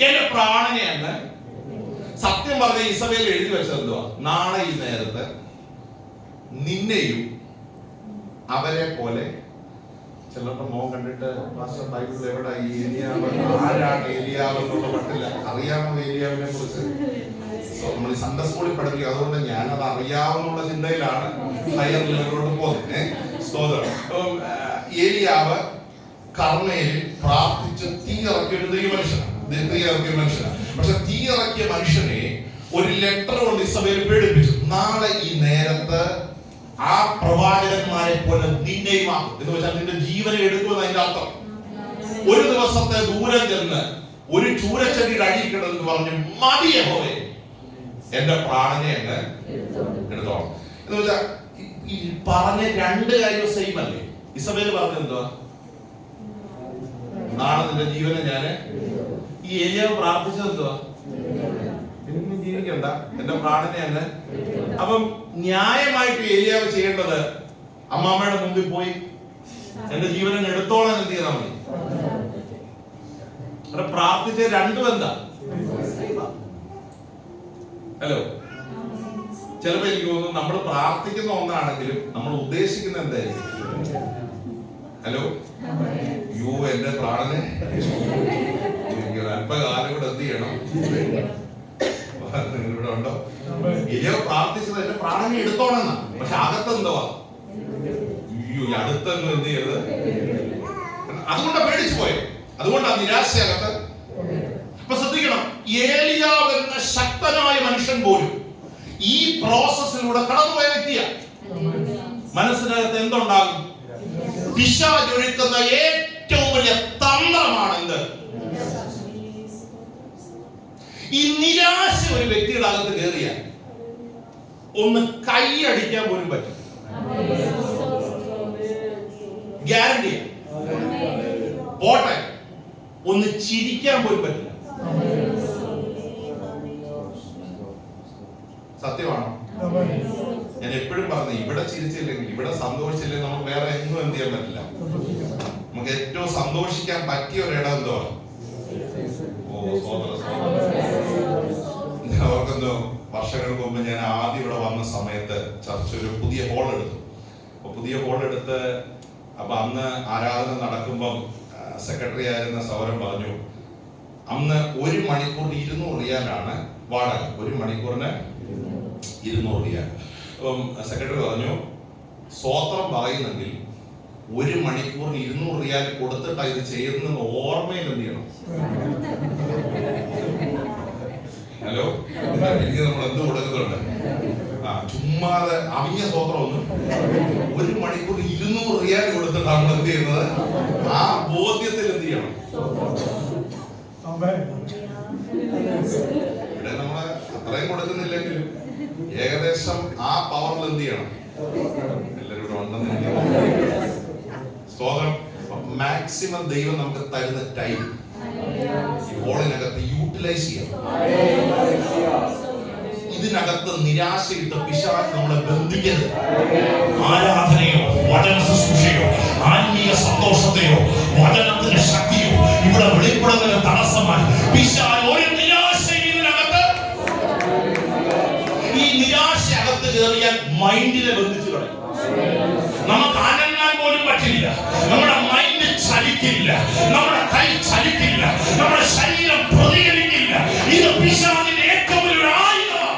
എന്റെ പ്രാണനെ എന്ന് സത്യം പറഞ്ഞ ഇസബേൽ എഴുതി വെച്ചെന്തുവാ? നാളെ ഈ നേരത്ത് നിന്നെയും അവരെ പോലെ. ചിലരുടെ മോൻ കണ്ടിട്ട് ബൈബിളിൽ എവിടെ ഈ ഏലിയാവ്, ആരാണ് ഏലിയാവ് എന്നുള്ള പറ്റില്ല. അറിയാമോ ഏലിയാവിനെ കുറിച്ച്? നമ്മൾ ഈ സൺഡേ സ്കൂളിൽ പഠിപ്പിക്കും. അതുകൊണ്ട് ഞാനത് അറിയാവുന്നുള്ള ചിന്തയിലാണ് ഹയർ ലെവലിലോട്ട് പോകുന്നത്. സ്തോത്രം. ഏലിയാവ് കർമ്മേലിൽ പ്രാർത്ഥിച്ച് തീ ഇറക്കിയ മനുഷ്യനാണ്. പക്ഷെ തീ ഇറക്കിയ മനുഷ്യനെ ഒരു ലെറ്റർ കൊണ്ട് ഇസബേൽ പേടിപ്പിച്ചു. നാളെ ഈ നേരത്ത് ആ പ്രവാചകന്മാരെ പോലെ നിന്നെയും ആക്കും എന്ന് വെച്ചാൽ നിന്റെ ജീവനെ എടുക്കുമെന്ന് അതിന്റെ അർത്ഥം. ഒരു ദിവസത്തെ ദൂരം ചെന്ന് ഒരു ചൂരച്ചെടിയുടെ അടിയിക്കണമെന്ന് പറഞ്ഞു, മതി യഹോവേ, എന്റെ പ്രാണനെ അങ്ങ് എടുത്തോളം എന്ന് വെച്ചാൽ ഈ പറഞ്ഞ 2 കാര്യം സെയിം അല്ലേ? ഇസബേൽ പറഞ്ഞത് എന്തുവാ? നാളെ നിന്റെ ജീവനെ ഞാന്. ഈ ഏലിയാവ് പ്രാർത്ഥിച്ചത് എന്തുവാ? ഇനി ജീവിക്കണ്ട, എന്റെ പ്രാണനെ അങ്ങ്. അപ്പം ന്യായമായിട്ട് ഏലിയാവ് ചെയ്യേണ്ടത് അമ്മാമ്മയുടെ മുമ്പിൽ പോയി എന്റെ ജീവനെ എടുത്തോളം എന്ത് ചെയ്താൽ മതി? പ്രാർത്ഥിച്ച 2 എന്താ? ഹലോ, ചിലപ്പോ എനിക്ക് തോന്നുന്നു നമ്മൾ പ്രാർത്ഥിക്കുന്ന ഒന്നാണെങ്കിലും നമ്മൾ ഉദ്ദേശിക്കുന്ന എന്തായിരിക്കും? ഹലോ, യോ എന്റെ പ്രാണനെ അല്പകാലം കൂടെ എന്ത് ചെയ്യണം? ഇവിടെ ഉണ്ടോ? ഏലിയാവ് പ്രാർത്ഥിച്ചത് എന്റെ പ്രാണനെ എടുത്തോണെന്നാ. പക്ഷെ അകത്ത് എന്തുവാ? അയ്യോ, അടുത്തൊന്നും എന്ത് ചെയ്യരുത്. അതുകൊണ്ട് പേടിച്ചു പോയത്. അതുകൊണ്ടാ നിരാശയകത്ത്. അപ്പൊ ശ്രദ്ധിക്കണം, ഏലിയാവ് എന്ന ശക്തനായ മനുഷ്യൻ പോലും ഈ പ്രോസസ്സിലൂടെ കടന്നുപോയ വ്യക്തിയാണ്. മനസ്സിനകത്ത് എന്തുണ്ടാകും? പിശാച് ഒരുക്കുന്ന ഏറ്റവും വലിയ തന്ത്രമാണ് എന്ത്? ഈ നിരാശ ഒരു വ്യക്തിയുടെ അകത്ത് കയറിയാൽ ഒന്ന് കൈയടിക്കാൻ പോലും പറ്റും. ഗ്യാരണ്ടി. പോട്ടെ, ഒന്ന് ചിരിക്കാൻ പോലും പറ്റില്ല. സത്യമാണോ? ഞാൻ എപ്പോഴും പറഞ്ഞു, ഇവിടെ ചിരിച്ചില്ലെങ്കിൽ, ഇവിടെ സന്തോഷിച്ചില്ലെങ്കിൽ നമുക്ക് വേറെ എങ്ങും എന്ത് ചെയ്യാൻ പറ്റില്ല. നമുക്ക് ഏറ്റവും സന്തോഷിക്കാൻ പറ്റിയ ഒരിടം എന്തോ? അവർക്കെന്തോ വർഷങ്ങൾക്ക് മുമ്പ് ഞാൻ ആദ്യം ഇവിടെ വന്ന സമയത്ത് ചർച്ച ഒരു പുതിയ ഹോൾ എടുത്തു. അപ്പൊ പുതിയ ഹോൾ എടുത്ത് അപ്പൊ അന്ന് ആരാധന നടക്കുമ്പം സെക്രട്ടറി ആയിരുന്ന സൗരം പറഞ്ഞു, അന്ന് 1 മണിക്കൂറിന് 200 റിയാലാണ് വാടക. 1 മണിക്കൂറിന് 200 റിയാൽ. അപ്പം സെക്രട്ടറി പറഞ്ഞു, സ്വോത്രം പറയുന്നെങ്കിൽ 1 മണിക്കൂറിന് 200 റിയാൽ കൊടുത്തിട്ടാ ഇത് ചെയ്യുന്ന ഓർമ്മയിൽ എന്ത് ചെയ്യണം? ഹലോ, എനിക്ക് നമ്മൾ എന്ത് കൊടുക്കുന്നുണ്ട്? ചുമ്മാതെ അവിഞ്ഞ സ്വോത്രം ഒന്നും 1 മണിക്കൂർ 200 റിയാൽ കൊടുത്തിട്ട് നമ്മൾ എന്ത് ചെയ്യുന്നത്? ആ ബോധ്യത്തിൽ എന്ത് ചെയ്യണം? ഇവിടെ നമ്മള് അത്രയും കൊടുക്കുന്നില്ലെങ്കിലും ഏകദേശം ആ പവറിൽ എന്ത് ചെയ്യണം? എല്ലാവരും ഇവിടെ ഉണ്ടെന്ന് സ്തോത്രം. മാക്സിമം ദൈവം നമുക്ക് തരുന്ന ടൈം ഈ ഹോളിനകത്ത് യൂട്ടിലൈസ് ചെയ്യണം. ഇതിനകത്ത് നിരാശയിട്ട് പിശാച് നമ്മളെ ബന്ധിക്കരുത്. ആരാധനയോ വചന ശുശ്രൂഷയോ ആത്മീയ സന്തോഷത്തെയോ വചനത്തിന്റെ ശക്തിയോ ഇവിടെ വെളിപ്പെടുന്നതിന് തടസ്സമായി പിശാച് ഒരു നിരാശയും ഇതിനകത്ത്, ഈ നിരാശ അകത്ത് കയറിയാൽ മൈൻഡിനെ ബന്ധിച്ചു കളയും. നമുക്ക് അനങ്ങാൻ പോലും പറ്റില്ല. നമ്മുടെ മൈൻഡ് ചലിക്കില്ല, നമ്മുടെ കൈ ചലിക്കില്ല, നമ്മുടെ ശരീരം പ്രതികരിക്കില്ല. ഇത് പിശാചിന്റെ ഏറ്റവും വലിയ ആയുധമാണ്.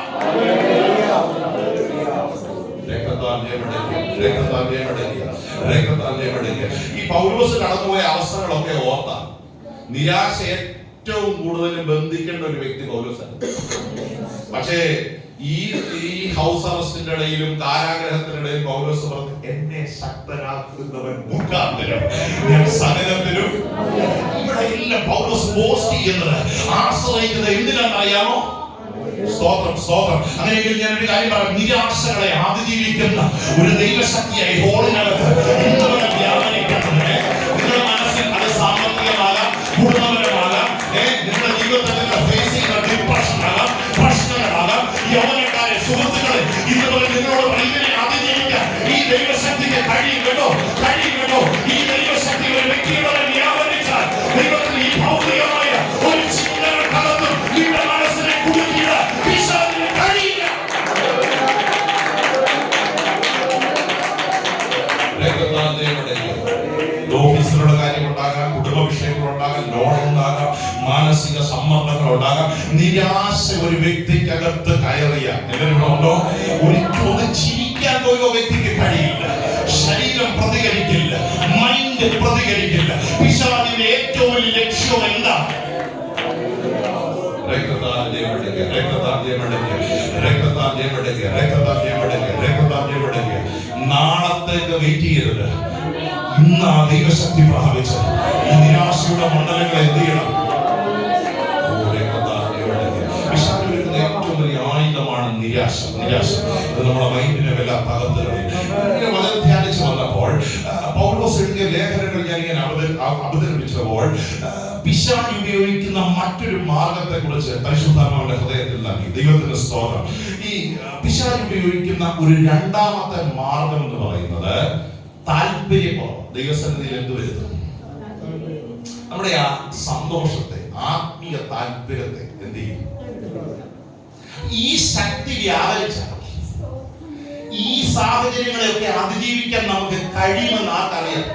ഈ പൗലോസ് കടന്നുപോയ അവസ്ഥകളൊക്കെ ഓർത്ത നിരാശ ഏറ്റവും കൂടുതൽ ബന്ധിക്കേണ്ട ഒരു വ്യക്തി പൗലോസാണ്. പക്ഷേ ഈ ഹൗസ് അറസ്റ്റിന്റെ ഇടയിലും കാരാഗ്രഹത്തിനിടയിലും പൗലോസ് പറഞ്ഞു, എന്നെ ശക്തനാക്കുന്നവൻ മുഖാന്തരം ഞാൻ സകലത്തിലും. ഇവിടെ എല്ലാം പൗലോസ് പോസ്റ്റ് ചെയ്യുന്നത് ആശ്രയിക്കുന്നത് എന്തിനാണെന്നറിയാമോ? സ്തോത്രം, സ്തോത്രം. അങ്ങനെയെങ്കിൽ ഞാൻ ഒരു കാര്യം പറയാം. നിരാശകളെ അതിജീവിക്കുന്ന ഒരു ദൈവശക്തിയായി ഹോളിനകത്ത് ഇന്നുവരെ വ്യാപരിക്കുന്നത്. നിങ്ങളുടെ മനസ്സിൽ അത് സാമ്പത്തികമാകാം, കുടുംബപരമാകാം, നിങ്ങളുടെ ജീവിതത്തിൽ ഫേസ് ചെയ്യുന്ന ഡിപ്രഷനാകാം, പ്രശ്നങ്ങളാകാം, യൗവനക്കാരെ, സുഹൃത്തുക്കളെ, ഇന്നുവരെ നിങ്ങളോട് ഇതിനെ അതിജീവിക്കാൻ ഈ ദൈവശക്തിക്ക് കഴിയും കേട്ടോ, കഴിയും കേട്ടോ. ഈ ദൈവശക്തി ഒരു വ്യക്തിയുടെ വ്യാപരിച്ചാൽ ദൈവത്തിന് ഈ ഭൗതികമായ ഒരു ചിന്തകൾക്കകത്തും നിങ്ങളുടെ മനസ്സിനെ കുടുക്കിയ പിശാചിന് കഴിയില്ല. ഓഫീസിലുള്ള കാര്യങ്ങളുണ്ടാകാം, കുടുംബ വിഷയങ്ങളുണ്ടാകാം, ലോണുണ്ടാകാം, മാനസിക സമ്മർദ്ദങ്ങളുണ്ടാകാം. നിരാശ ഒരു വ്യക്തിക്കകത്ത് കയറിയ എല്ലാവരും ഉണ്ടോ? ഒരിക്കലും ചിരിക്കാൻ പോയോ വ്യക്തിക്ക് കഴിയില്ല. ശരീരം പ്രതികരിക്കില്ല, മൈൻഡ് പ്രതികരിക്കില്ല. പിശാചിന്റെ ഏറ്റവും വലിയ ലക്ഷ്യം എന്താ? നാളത്തേക്ക് വെയിറ്റ് ചെയ്യരുത്. ഇന്ന് ആ ദൈവശക്തി പ്രാപിച്ച് ഈ നിരാശയുടെ മണ്ഡലങ്ങൾ എന്ത് ചെയ്യണം? ഏറ്റവും വലിയ ആയുധമാണ് നിരാശ. നിരാശ അത് നമ്മുടെ മൈൻഡിനെ വല്ലാത്ത തകർത്ത് കളയും. ഇങ്ങനെ വളരെ ധ്യാനിച്ചു വന്നപ്പോൾ പൗലോസ് എഴുതിയ ലേഖനങ്ങൾ ഞാൻ ഇങ്ങനെ അവതരിപ്പിച്ചപ്പോൾ പിശാച് ഉപയോഗിക്കുന്ന മറ്റൊരു മാർഗത്തെ കുറിച്ച് പരിശുദ്ധാത്മാവിന്റെ ഹൃദയത്തിൽ നൽകി. ദൈവത്തിന്റെ സ്തോത്രം. ഈ പിശാച് ഉപയോഗിക്കുന്ന ഒരു രണ്ടാമത്തെ മാർഗം എന്ന് പറയുന്നത് താല്പര്യക്കുറവ്. ദൈവസന്നിധിയിൽ എന്ത് വരുന്നു? നമ്മുടെ ആ സന്തോഷത്തെ, ആത്മീയ താല്പര്യത്തെ എന്ത് ചെയ്യും? ഈ ശക്തി വ്യാപരിച്ചാൽ ഈ സാഹചര്യങ്ങളെയൊക്കെ അതിജീവിക്കാൻ നമുക്ക് കഴിയുമെന്ന് ആർക്കറിയാം?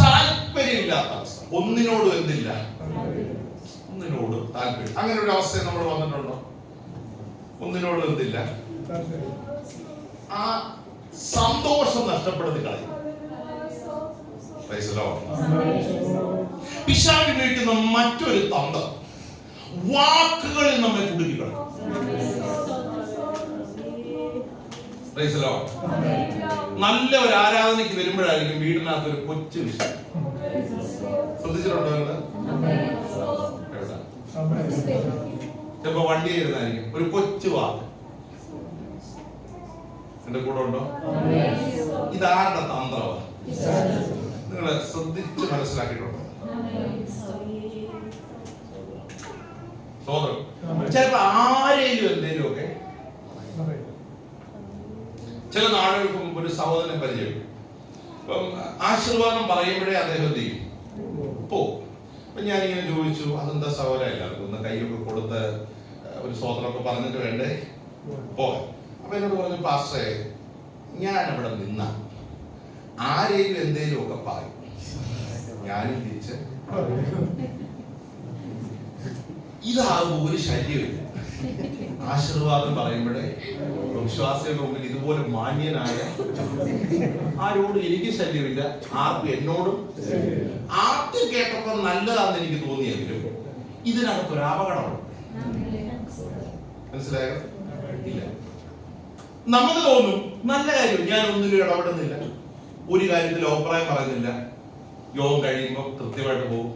താല്പര്യമില്ലാത്ത അവസ്ഥ, ഒന്നിനോടും എന്തില്ല, ഒന്നിനോട് താല്പര്യം. അങ്ങനെ ഒരു അവസ്ഥ നമ്മൾ വന്നിട്ടുണ്ടോ? ഒന്നിനോട് എന്തില്ല, ആ സന്തോഷം നഷ്ടപ്പെടുത്തി കളയും. പിശാച് ഉപയോഗിക്കുന്ന മറ്റൊരു തന്ത്രം വാക്കുകളിൽ നമ്മെ കുടുക്കിക്കളയും. നല്ല ഒരു ആരാധനയ്ക്ക് വരുമ്പോഴായിരിക്കും വീടിനകത്ത് ഒരു കൊച്ചു വിഷയം. ശ്രദ്ധിച്ചിട്ടുണ്ടോ? ചിലപ്പോ വണ്ടി ഇരുന്നായിരിക്കും ഒരു കൊച്ചു വാക്ക്. എന്റെ കൂടെ ഉണ്ടോ? ഇതാരുടെ തന്ത്രമാണ്? നിങ്ങള് ശ്രദ്ധിച്ച് മനസ്സിലാക്കിയിട്ടുണ്ടോ? സോദരം ചിലപ്പോ ആരെയും എന്തേലും ഒക്കെ. ചില നാളുകൾക്ക് മുമ്പ് ഒരു സഹോദരനെ പരിചയപ്പെട്ടു. അപ്പം ആശീർവാദം പറയുമ്പോഴേ അദ്ദേഹം എന്ത് ചെയ്യും? പോ. അപ്പൊ ഞാനിങ്ങനെ ചോദിച്ചു, അതെന്താ സഹോദരൻ, എല്ലാവർക്കും ഒന്ന് കൈയൊക്കെ കൊടുത്ത് ഒരു സ്വതന്ത്രമൊക്കെ പറഞ്ഞിട്ട് വേണ്ടേ പോകാൻ. അപ്പൊ എന്നോട് പറഞ്ഞു, പാസ്റ്ററെ, ഞാൻ അവിടെ നിന്ന ആരെയും എന്തേലും ഒക്കെ പറയും, ഞാനും തിരിച്ച്. ഇതാകുമ്പോ ഒരു ശല്യമില്ല. ആശീർവാദം പറയുമ്പോഴേ വിശ്വാസികളുടെ മുമ്പിൽ ഇതുപോലെ മാന്യനായ ആരോടും എനിക്ക് ശല്യമില്ല, ആർക്കും എന്നോടും. ആദ്യം കേട്ടപ്പോൾ നല്ലതാണെന്ന് എനിക്ക് തോന്നിയെങ്കിലും ഇതിനകത്തൊരു അപകടമുണ്ട്. മനസ്സിലായോ? ഇല്ല. നമുക്ക് തോന്നും നല്ല കാര്യം, ഞാൻ ഒന്നിലും ഇടപെടുന്നില്ല, ഒരു കാര്യത്തിൽ അഭിപ്രായം പറയുന്നില്ല. യോഗം കഴിയുമ്പോൾ കൃത്യമായിട്ട് പോകും,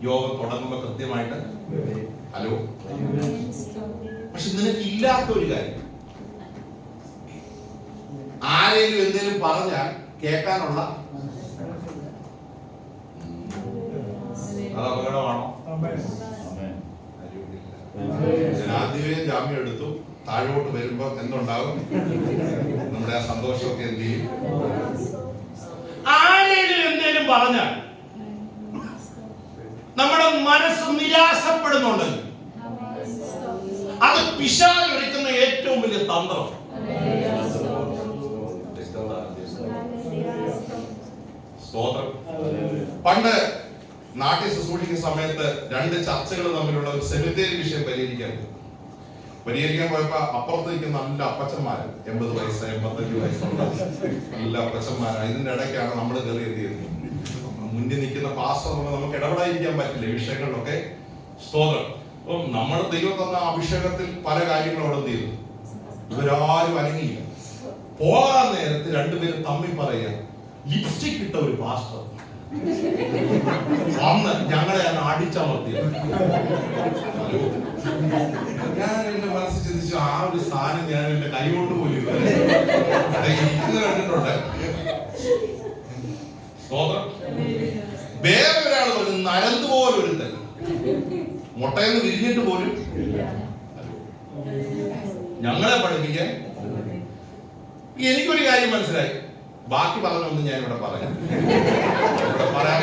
യോഗം തുടങ്ങുമ്പോൾ കൃത്യമായിട്ട് ഹലോ. പക്ഷെ നിനക്ക് ഇല്ലാത്ത ഒരു കാര്യം, ആരെങ്കിലും എന്തെങ്കിലും പറഞ്ഞാൽ കേൾക്കാനുള്ള അത് അപകടമാണോ? ഞാൻ ആദ്യമേ ജാമ്യം എടുത്തു. താഴോട്ട് വരുമ്പോ എന്തുണ്ടാകും? നമ്മുടെ ആ സന്തോഷമൊക്കെ എന്ത് ചെയ്യും? ആരെങ്കിലും എന്തേലും പറഞ്ഞാൽ നമ്മുടെ മനസ്സ് നിരാശപ്പെടുന്നുണ്ട്. അത് പിശാച് ഒരുക്കുന്ന ഏറ്റവും വലിയ തന്ത്രം. സ്തോത്രം. പണ്ട് നാട്ടിൽ ശുശ്രൂഷിക്കുന്ന സമയത്ത് രണ്ട് ചർച്ചകൾ തമ്മിലുള്ള ഒരു സെമിത്തേരി വിഷയം പരിഹരിക്കാൻ പോയപ്പോ അപ്പുറത്ത് നിൽക്കുന്ന നല്ല അപ്പച്ചന്മാര്, 80 വയസ്സ് 85 വയസ്സുള്ള നല്ല അപ്പച്ചന്മാരാണ്. ഇതിന്റെ ഇടയ്ക്കാണ് നമ്മൾ കയറി എന്ത് ചെയ്യുന്നത്? മുന്നിൽ നിൽക്കുന്ന പാസ്റ്റർ നമുക്ക് ഇടപെടാതിരിക്കാൻ പറ്റില്ല ഈ വിഷയങ്ങളിലൊക്കെ. സ്തോത്രം. അപ്പം നമ്മൾ ദൈവം തന്ന അഭിഷേകത്തിൽ പല കാര്യങ്ങളും അവിടെ എന്ത് ചെയ്തു? ഇവരാരും അനങ്ങിയില്ല. പോകാൻ നേരത്ത് രണ്ടുപേരും തമ്മിൽ പറയുക, ലിപ്സ്റ്റിക് ഇട്ട ഒരു പാസ്റ്റർ അന്ന് ഞങ്ങളെ അടിച്ചമർത്തിയത്. ഞാൻ എന്റെ മനസ്സിൽ ചിന്തിച്ചു, ആ ഒരു സാധനം ഞാൻ എന്റെ കൈ കൊണ്ട് പോലും ഇരിക്കുന്നത് കണ്ടിട്ടുണ്ട്. സ്തോത്രം. വേറെ ഒരാൾ പറഞ്ഞു, നരന്തുപോലെ ഒരു തൈ മുട്ടയെന്ന് വിരിഞ്ഞിട്ട് പോലും ഞങ്ങളെ പഠിപ്പിക്കാൻ. എനിക്കൊരു കാര്യം മനസ്സിലായി, ബാക്കി പറഞ്ഞൊന്നും ഞാൻ ഇവിടെ പറയാൻ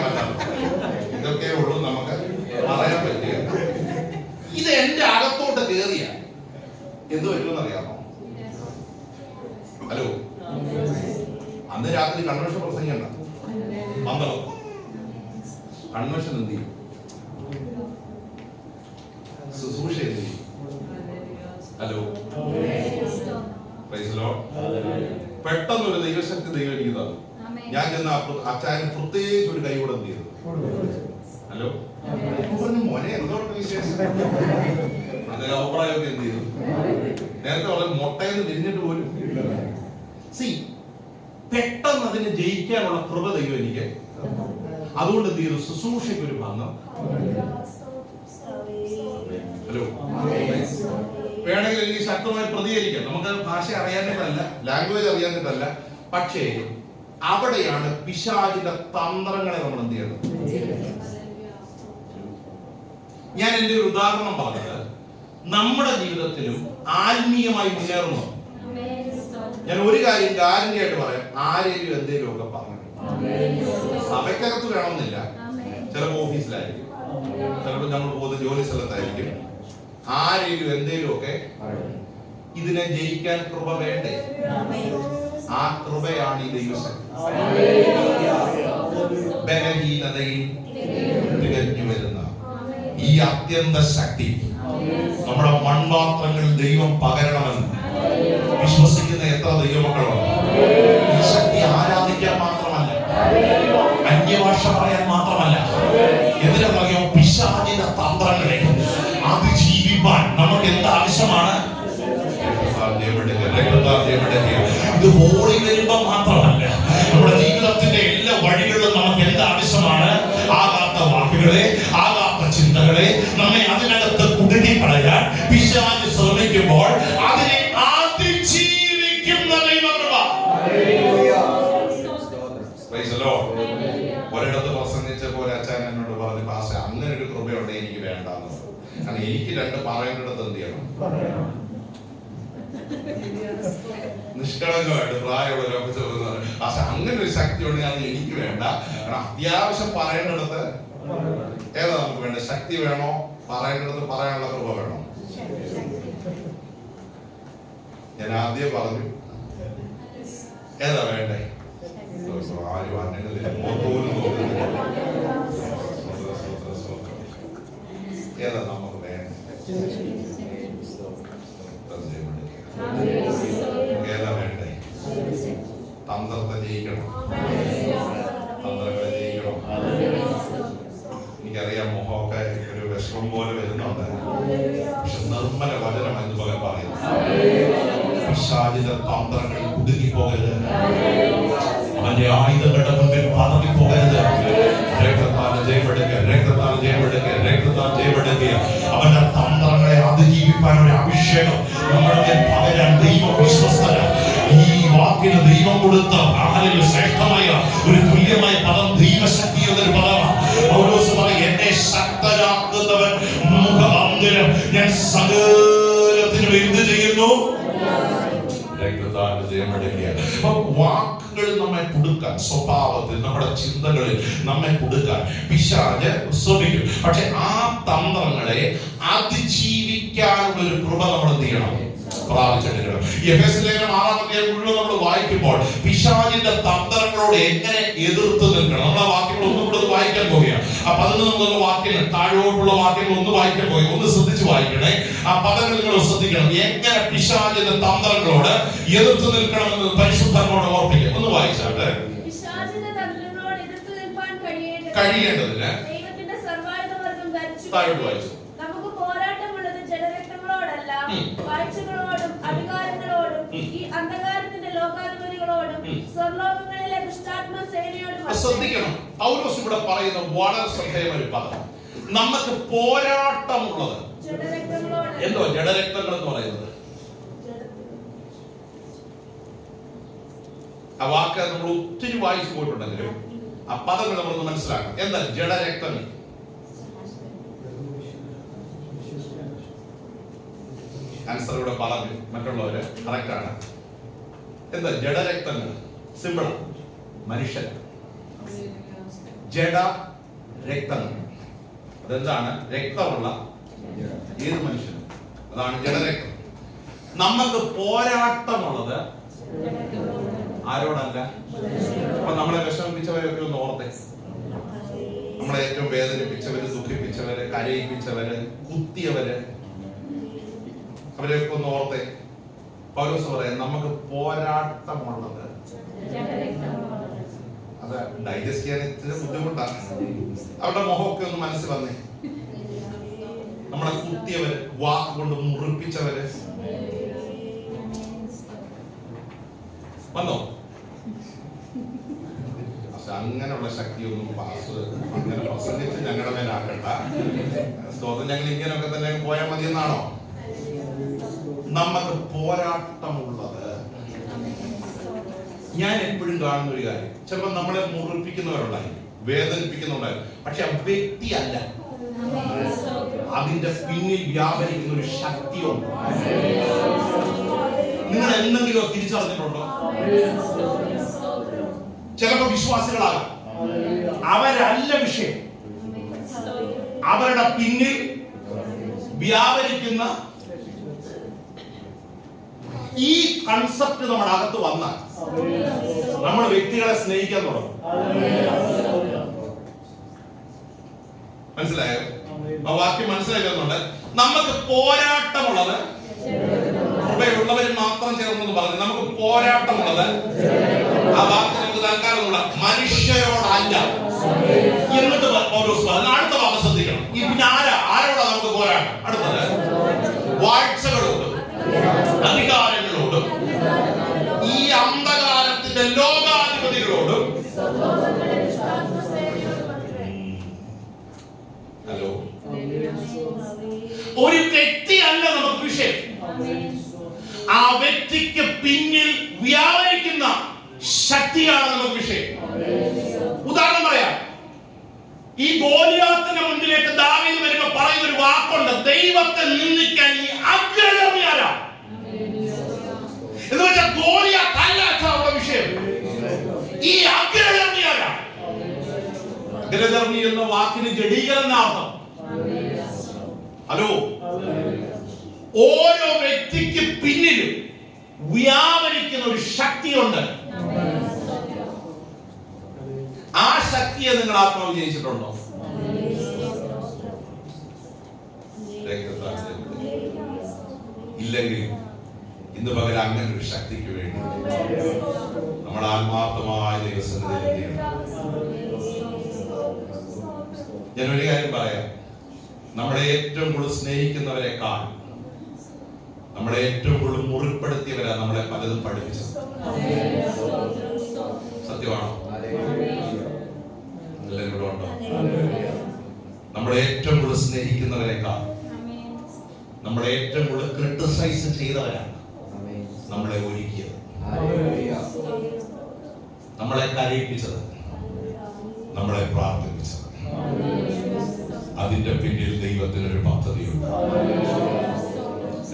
പറ്റാത്ത ഇതൊക്കെ ഉള്ളൂ നമുക്ക് പറയാൻ പറ്റിയ. ഇത് എന്റെ അകത്തോട്ട് കയറിയ എന്ത് പറ്റുമെന്ന് അറിയാമോ? ഹലോ, അന്ന് രാത്രി കൺവെൻഷൻ പ്രസംഗിക്കണ്ട, പന്തളം കൺവെൻഷൻ എന്ത് ചെയ്യും? ശുശ്രൂഷ എന്ത് ചെയ്യും? Hello, praise the Lord. പെട്ടെന്ന് ഒരു ദൈവശക്തി ദൈവം എനിക്ക് തന്നു. ഞാൻ ചെന്ന അച്ചായന് പ്രത്യേകിച്ച് ഒരു കൈ കൂടെ എന്ത് ചെയ്തു? ഹലോ, പറഞ്ഞു, മോനെ എന്തോട്ട് വിശേഷം? അതിന്റെ അഭിപ്രായമൊക്കെ എന്ത് ചെയ്തു? നേരത്തെ വളരെ മുട്ടയെന്ന് തിരിഞ്ഞിട്ട് പോലും പെട്ടെന്ന് അതിനെ ജയിക്കാനുള്ള കൃപ ദൈവം എനിക്ക്. അതുകൊണ്ട് എന്ത് ചെയ്തു? ശുശ്രൂഷയ്ക്ക് ഒരു ഭംഗം. ഹലോ, വേണമെങ്കിൽ എനിക്ക് ശക്തമായി പ്രതികരിക്കാം. നമുക്ക് ഭാഷ അറിയാനിട്ടല്ല, ലാംഗ്വേജ് അറിയാനിട്ടല്ല. പക്ഷേ അവിടെയാണ് പിശാചിന്റെ തന്ത്രങ്ങളെ നമ്മൾ എന്ത് ചെയ്യണം. ഞാൻ എന്റെ ഒരു ഉദാഹരണം പറഞ്ഞത് നമ്മുടെ ജീവിതത്തിലും ആത്മീയമായി മുന്നേറുന്നു. ഞാൻ ഒരു കാര്യം ഗ്യാരണ്ടിയായിട്ട് പറയാം, ആരെങ്കിലും എന്തെങ്കിലും ഒക്കെ പറഞ്ഞു. സഭയ്ക്കകത്ത് വേണമെന്നില്ല, ചിലപ്പോൾ ഓഫീസിലായിരിക്കും, ചിലപ്പോൾ നമ്മൾ പോകുന്ന ജോലി സ്ഥലത്തായിരിക്കും. ആരെങ്കിലും എന്തെങ്കിലും ഒക്കെ ഇതിനെ ജയിക്കാൻ കൃപ വേണ്ടേ? ആ കൃപയാണ് ഈ ദൈവശക്തി. ബലഹീനതയിൽ തികഞ്ഞു വരുന്ന ഈ അത്യന്ത ശക്തി നമ്മുടെ മൺപാത്രങ്ങളിൽ ദൈവം പകരണമെന്ന് വിശ്വസിക്കുന്ന എത്ര ദൈവമക്കളുണ്ട്? ഈ ശക്തി ആരാധിക്കാൻ മാത്രമല്ല, അന്യഭാഷ പറയാൻ മാത്രമല്ല, എന്തിനറിയോ? പിശാചിന്റെ തന്ത്രങ്ങളെ അതിജീവിപ്പാൻ നമുക്ക് എന്ത് ആവശ്യമാണ്? ഇത് ഹോളി വരുമ്പോ മാത്രമല്ല, നമ്മുടെ ജീവിതത്തിന്റെ എല്ലാ വഴികളിലും നമുക്ക് എന്ത് ആവശ്യമാണ്? ആകാത്ത വാക്കുകളെ, ആകാത്ത ചിന്തകളെ നമ്മെ അതിനകത്ത് കുടുങ്ങിക്കളയാൻ പിശാച് ശ്രമിക്കുമ്പോൾ അതിനെ അതിജീവിക്കുന്ന ദൈവകൃപ. ഒരിടത്ത് പ്രസംഗിച്ചപ്പോൾ അച്ഛൻ എന്നോട് പറഞ്ഞു, പാസ്റ്റർ അങ്ങനെ ഒരു കൃപയുണ്ട് എനിക്ക് വേണ്ടെന്ന്. കാരണം എനിക്ക് രണ്ട് പറയേണ്ടിടത്ത് എന്ത് ചെയ്യണം? നിഷ്കളങ്കമായിട്ട് പ്രായമുള്ളവരൊക്കെ ചോദിക്കുന്നത്, പക്ഷെ അങ്ങനെ ഒരു ശക്തി ഉണ്ടെങ്കിൽ അത് എനിക്ക് വേണ്ട. കാരണം അത്യാവശ്യം പറയേണ്ടിടത്ത് ഏതാ നമുക്ക് വേണ്ട? ശക്തി വേണോ? പറയേണ്ടിടത്ത് പറയാനുള്ള കൃപ വേണോ? ഞാൻ ആദ്യം പറഞ്ഞു, ഏതാ വേണ്ടേ? ആരും അന്യങ്ങളില്ല, പോലും നോക്കുന്നില്ല. ഏതാ നമുക്ക് വേണ്ടേ? ഏതാ വേണ്ടേ? തന്ത്രത്തെ ജയിക്കണം, തന്ത്രങ്ങളെ ജയിക്കണം. എനിക്കറിയാം മുഖമൊക്കെ ഒരു വിഷമം പോലെ വരുന്നുണ്ട്, പക്ഷെ നിർമ്മല വചനം എന്ന് പോലെ പറയുന്നു, പിശാചിന്റെ തന്ത്രങ്ങളിൽ കുടുങ്ങിപ്പോകരുത്, അവന്റെ ആയുധങ്ങളുടെ മുൻപിൽ പതറിപ്പോകരുത്. രക്തത്താൽ ജയമെടുക്കുക, രക്തത്താൽ ജയമെടുക്കുക, രക്തത്താൽ ജയമെടുക്കുക. അവന്റെ തന്ത്രങ്ങളെ അതിജീവിക്കാൻ ഒരു അഭിഷേകം നമ്മൾക്ക് പകരാൻ ദൈവം വിശ്വസ്തന. ഈ വാക്കിന് ദൈവം കൊടുത്ത ശ്രേഷ്ഠമായ ഒരു തുല്യമായ പദം ദൈവശക്തി എന്നൊരു പദമാണ്. പൗലോസ് പറയും, എന്നെ ഞാൻ സകലത്തിനും എന്ത് ചെയ്യുന്നു? രക്തത്താൽ ജയമെടുക്കുകയാണ്. അപ്പൊ വാക്കുകൾ നമ്മെ കൊടുക്കാൻ, സ്വഭാവത്തിൽ നമ്മുടെ ചിന്തകളിൽ നമ്മെ കൊടുക്കാൻ പിശാച് ശ്രമിക്കും. പക്ഷെ ആ തന്ത്രങ്ങളെ അതിജീവിക്കാനുള്ള ഒരു കൃപ നമ്മൾ എന്ത് ചെയ്യണം? പ്രാപിച്ചെടുക്കണം. എഫെസ്യ ലേഖനം 6-ാം അധ്യായം മുഴുവൻ നമ്മൾ വായിക്കുമ്പോൾ പിശാചിന്റെ തന്ത്രങ്ങളോട് എങ്ങനെ എതിർത്ത് നിൽക്കണം. നമ്മൾ ആ വാക്യങ്ങൾ ഒന്നും കൂടെ വായിക്കാൻ പോവുകയാണ്. ആ 11 വാക്യങ്ങൾ, താഴോട്ടുള്ള വാക്യങ്ങൾ ഒന്ന് വായിക്കാൻ പോയി, ഒന്ന് ശ്രദ്ധിച്ച് വായിക്കണേ. ആ പദങ്ങൾ നിങ്ങൾ ശ്രദ്ധിക്കണം. എങ്ങനെ പിശാചിന്റെ തന്ത്രങ്ങളോട് എതിർത്ത് നിൽക്കണമെന്ന് പരിശുദ്ധനോട് ഓർപ്പിക്കുക. ഒന്ന് വായിച്ചാട്ടെ. പിശാചിന്റെ തന്ത്രങ്ങളോട് എതിർത്ത് നിൽപ്പാൻ കഴിയേണ്ടതിന് ദൈവത്തിന്റെ സർവ്വായുധവർഗ്ഗം ധരിച്ചു. താഴോട്ട് വായിച്ചു. നമുക്ക് പോരാട്ടമുള്ളത് ജഡരക്തങ്ങളോടല്ല, വാഴ്ചകളോടും അധികാരങ്ങളോടും ഈ അന്ധകാരത്തിന്റെ ലോകാധിപതികളോടും സ്വർലോകങ്ങളിലെ ദുഷ്ടാത്മ സേനയോടും. ശ്രദ്ധിക്കണം, പൗലോസ് ഇവിടെ പറയുന്ന വളരെ ശ്രദ്ധേയമായ ഒരു പദം. നമുക്ക് പോരാട്ടമുള്ളത് എന്തോ? ജഡരക്തങ്ങൾ എന്ന് പറയുന്നത്. ആ വാക്ക് നമ്മൾ ഒത്തിരി വായിച്ചു പോയിട്ടുണ്ടെങ്കിലും ആ പദങ്ങൾ നമ്മളൊന്ന് മനസ്സിലാക്കണം. എന്താ ജഡരക്തങ്ങൾ? ആൻസർ ഇവിടെ പറഞ്ഞു, മറ്റുള്ളവര് കറക്റ്റ് ആണ്. എന്താ ജഡരക്തങ്ങൾ? സിമ്പിൾ, മനുഷ്യൻ. ജഡ രക്തങ്ങൾ, അതെന്താണ്? രക്തമുള്ള ഏത് മനുഷ്യനും അതാണ് ജഡരക്തം. നമുക്ക് പോരാട്ടമുള്ളത് ആരോടല്ല? അപ്പൊ നമ്മളെ വിഷമിപ്പിച്ചവരൊക്കെ ഒന്ന് ഓർത്തേ. നമ്മളെ ഏറ്റവും വേദനിപ്പിച്ചവര്, ദുഃഖിപ്പിച്ചവര്, കരയിപ്പിച്ചവര്, കുത്തിയവര്, അവരെയൊക്കെ ഒന്ന് ഓർത്തേ. പൗലോസ് പറയാം നമുക്ക് പോരാട്ടമുള്ളത്. അത് ഡൈജസ്റ്റ് ചെയ്യാൻ ഇത്തിരി ബുദ്ധിമുട്ടാണ്. അവരുടെ മുഖമൊക്കെ ഒന്ന് മനസ്സിൽ വന്നേ. നമ്മളെ കുത്തിയവര്, വാക്കുകൊണ്ട് മുറിപ്പിച്ചവര് വന്നോ? പക്ഷെ അങ്ങനെയുള്ള ശക്തിയൊന്നും പാസ് അങ്ങനെ പ്രസംഗിച്ച് ഞങ്ങളുടെ മേലാക്കണ്ട. സ്തോത്രം. ഞങ്ങൾ ഇങ്ങനെയൊക്കെ തന്നെ പോയാൽ മതി എന്നാണോ? നമുക്ക് പോരാട്ടമുള്ളത്. ഞാൻ എപ്പോഴും കാണുന്ന ഒരു കാര്യം, ചിലപ്പോൾ നമ്മളെ മുറിപ്പിക്കുന്നവരുണ്ടായി, വേദനിപ്പിക്കുന്നുണ്ടായി, പക്ഷെ ആ വ്യക്തി അല്ല, അതിന്റെ പിന്നിൽ വ്യാപരിക്കുന്ന ഒരു ശക്തിയുണ്ട്. നിങ്ങൾ എന്തെങ്കിലും തിരിച്ചറിഞ്ഞിട്ടുണ്ടോ? ചിലപ്പോൾ വിശ്വാസികളാകും, അവരല്ല വിഷയം, അവരുടെ പിന്നിൽ വ്യാപരിക്കുന്ന ഈ കൺസെപ്റ്റ് നമ്മുടെ അകത്ത് വന്നാൽ നമ്മൾ വ്യക്തികളെ സ്നേഹിക്കാൻ തുടങ്ങും. മനസ്സിലായോ? ആ വാക്യം മനസ്സിലാക്കുന്നുണ്ട്. നമുക്ക് പോരാട്ടമുള്ളത്, കൃപയുള്ളവർ മാത്രം ചേർന്നെന്ന് പറഞ്ഞു. നമുക്ക് പോരാട്ടമുള്ളത്, ആ വാക്ക് നമുക്ക് തൽക്കാലമുള്ള മനുഷ്യരോടല്ല. എന്നിട്ട് പൗലോസ് പറഞ്ഞു, അടുത്ത വാക്ക് ശ്രദ്ധിക്കണം. ഈ പിന്നെ ആരോടാ നമുക്ക് പോരാട്ടം? അടുത്തത് വാഴ്ചകളോടും അധികാരങ്ങളോടും ഈ അന്ധകാരത്തിന്റെ ലോകാധിപതികളോടും. ഹലോ, ഒരു വ്യക്തിയല്ല നമുക്ക് വിഷയം, ആ വ്യക്തിക്ക് പിന്നിൽ വ്യാപരിക്കുന്ന ശക്തിയാണ് നമുക്ക് വിഷയം. ഉദാഹരണം പറയാം. ഈ ഗോലിയാത്തിന്റെ മുന്നിലേക്ക് ദാവീദ് വരുമ്പോൾ പറയുന്ന ഒരു വാക്കുണ്ട്, ദൈവത്തെ നിന്ദിക്കാൻ ഈ അഗ്രഹർമ്മി ആരാ? എന്ന് വെച്ചാൽ ഗോലിയാത്ത് അല്ല അവിടെ വിഷയം, ഈ അഗ്രഹർമ്മി ആരാ? അഗ്രഹർമ്മി എന്ന വാക്കിന് ജഡീകരണ അർത്ഥം. ഹലോ, ഓരോ വ്യക്തിക്ക് പിന്നിലും വ്യാപരിക്കുന്ന ഒരു ശക്തിയുണ്ട്. ആ ശക്തിയെ നിങ്ങൾ ആത്മാവ് ജയിച്ചിട്ടുണ്ടോ? ഇല്ലെങ്കിൽ ഇന്ന് പകരം അങ്ങനെ ഒരു ശക്തിക്ക് വേണ്ടി നമ്മൾ ആത്മാർത്ഥമായ ദൈവസന്നിധിയിൽ. ഞാനൊരു കാര്യം പറയാം, നമ്മളെ ഏറ്റവും കൂടുതൽ സ്നേഹിക്കുന്നവരെക്കാൾ നമ്മളെ ഏറ്റവും കൂടുതൽ മുറിപ്പെടുത്തിയവരാ നമ്മളെ പലതും പഠിപ്പിച്ചത്. സത്യമാണോ? എല്ലാവരും ഉണ്ടോ? നമ്മളെ ഏറ്റവും കൂടുതൽ സ്നേഹിക്കുന്നവരെക്കാൾ നമ്മളെ ഏറ്റവും കൂടുതൽ ക്രിട്ടിസൈസ് ചെയ്തവരാണ് നമ്മളെ ഒരുക്കിയത്, നമ്മളെ കരയിപ്പിച്ചത്, നമ്മളെ പ്രാർത്ഥിപ്പിച്ചത്. അതിന്റെ പിന്നിൽ ദൈവത്തിനൊരു പദ്ധതിയുണ്ട്.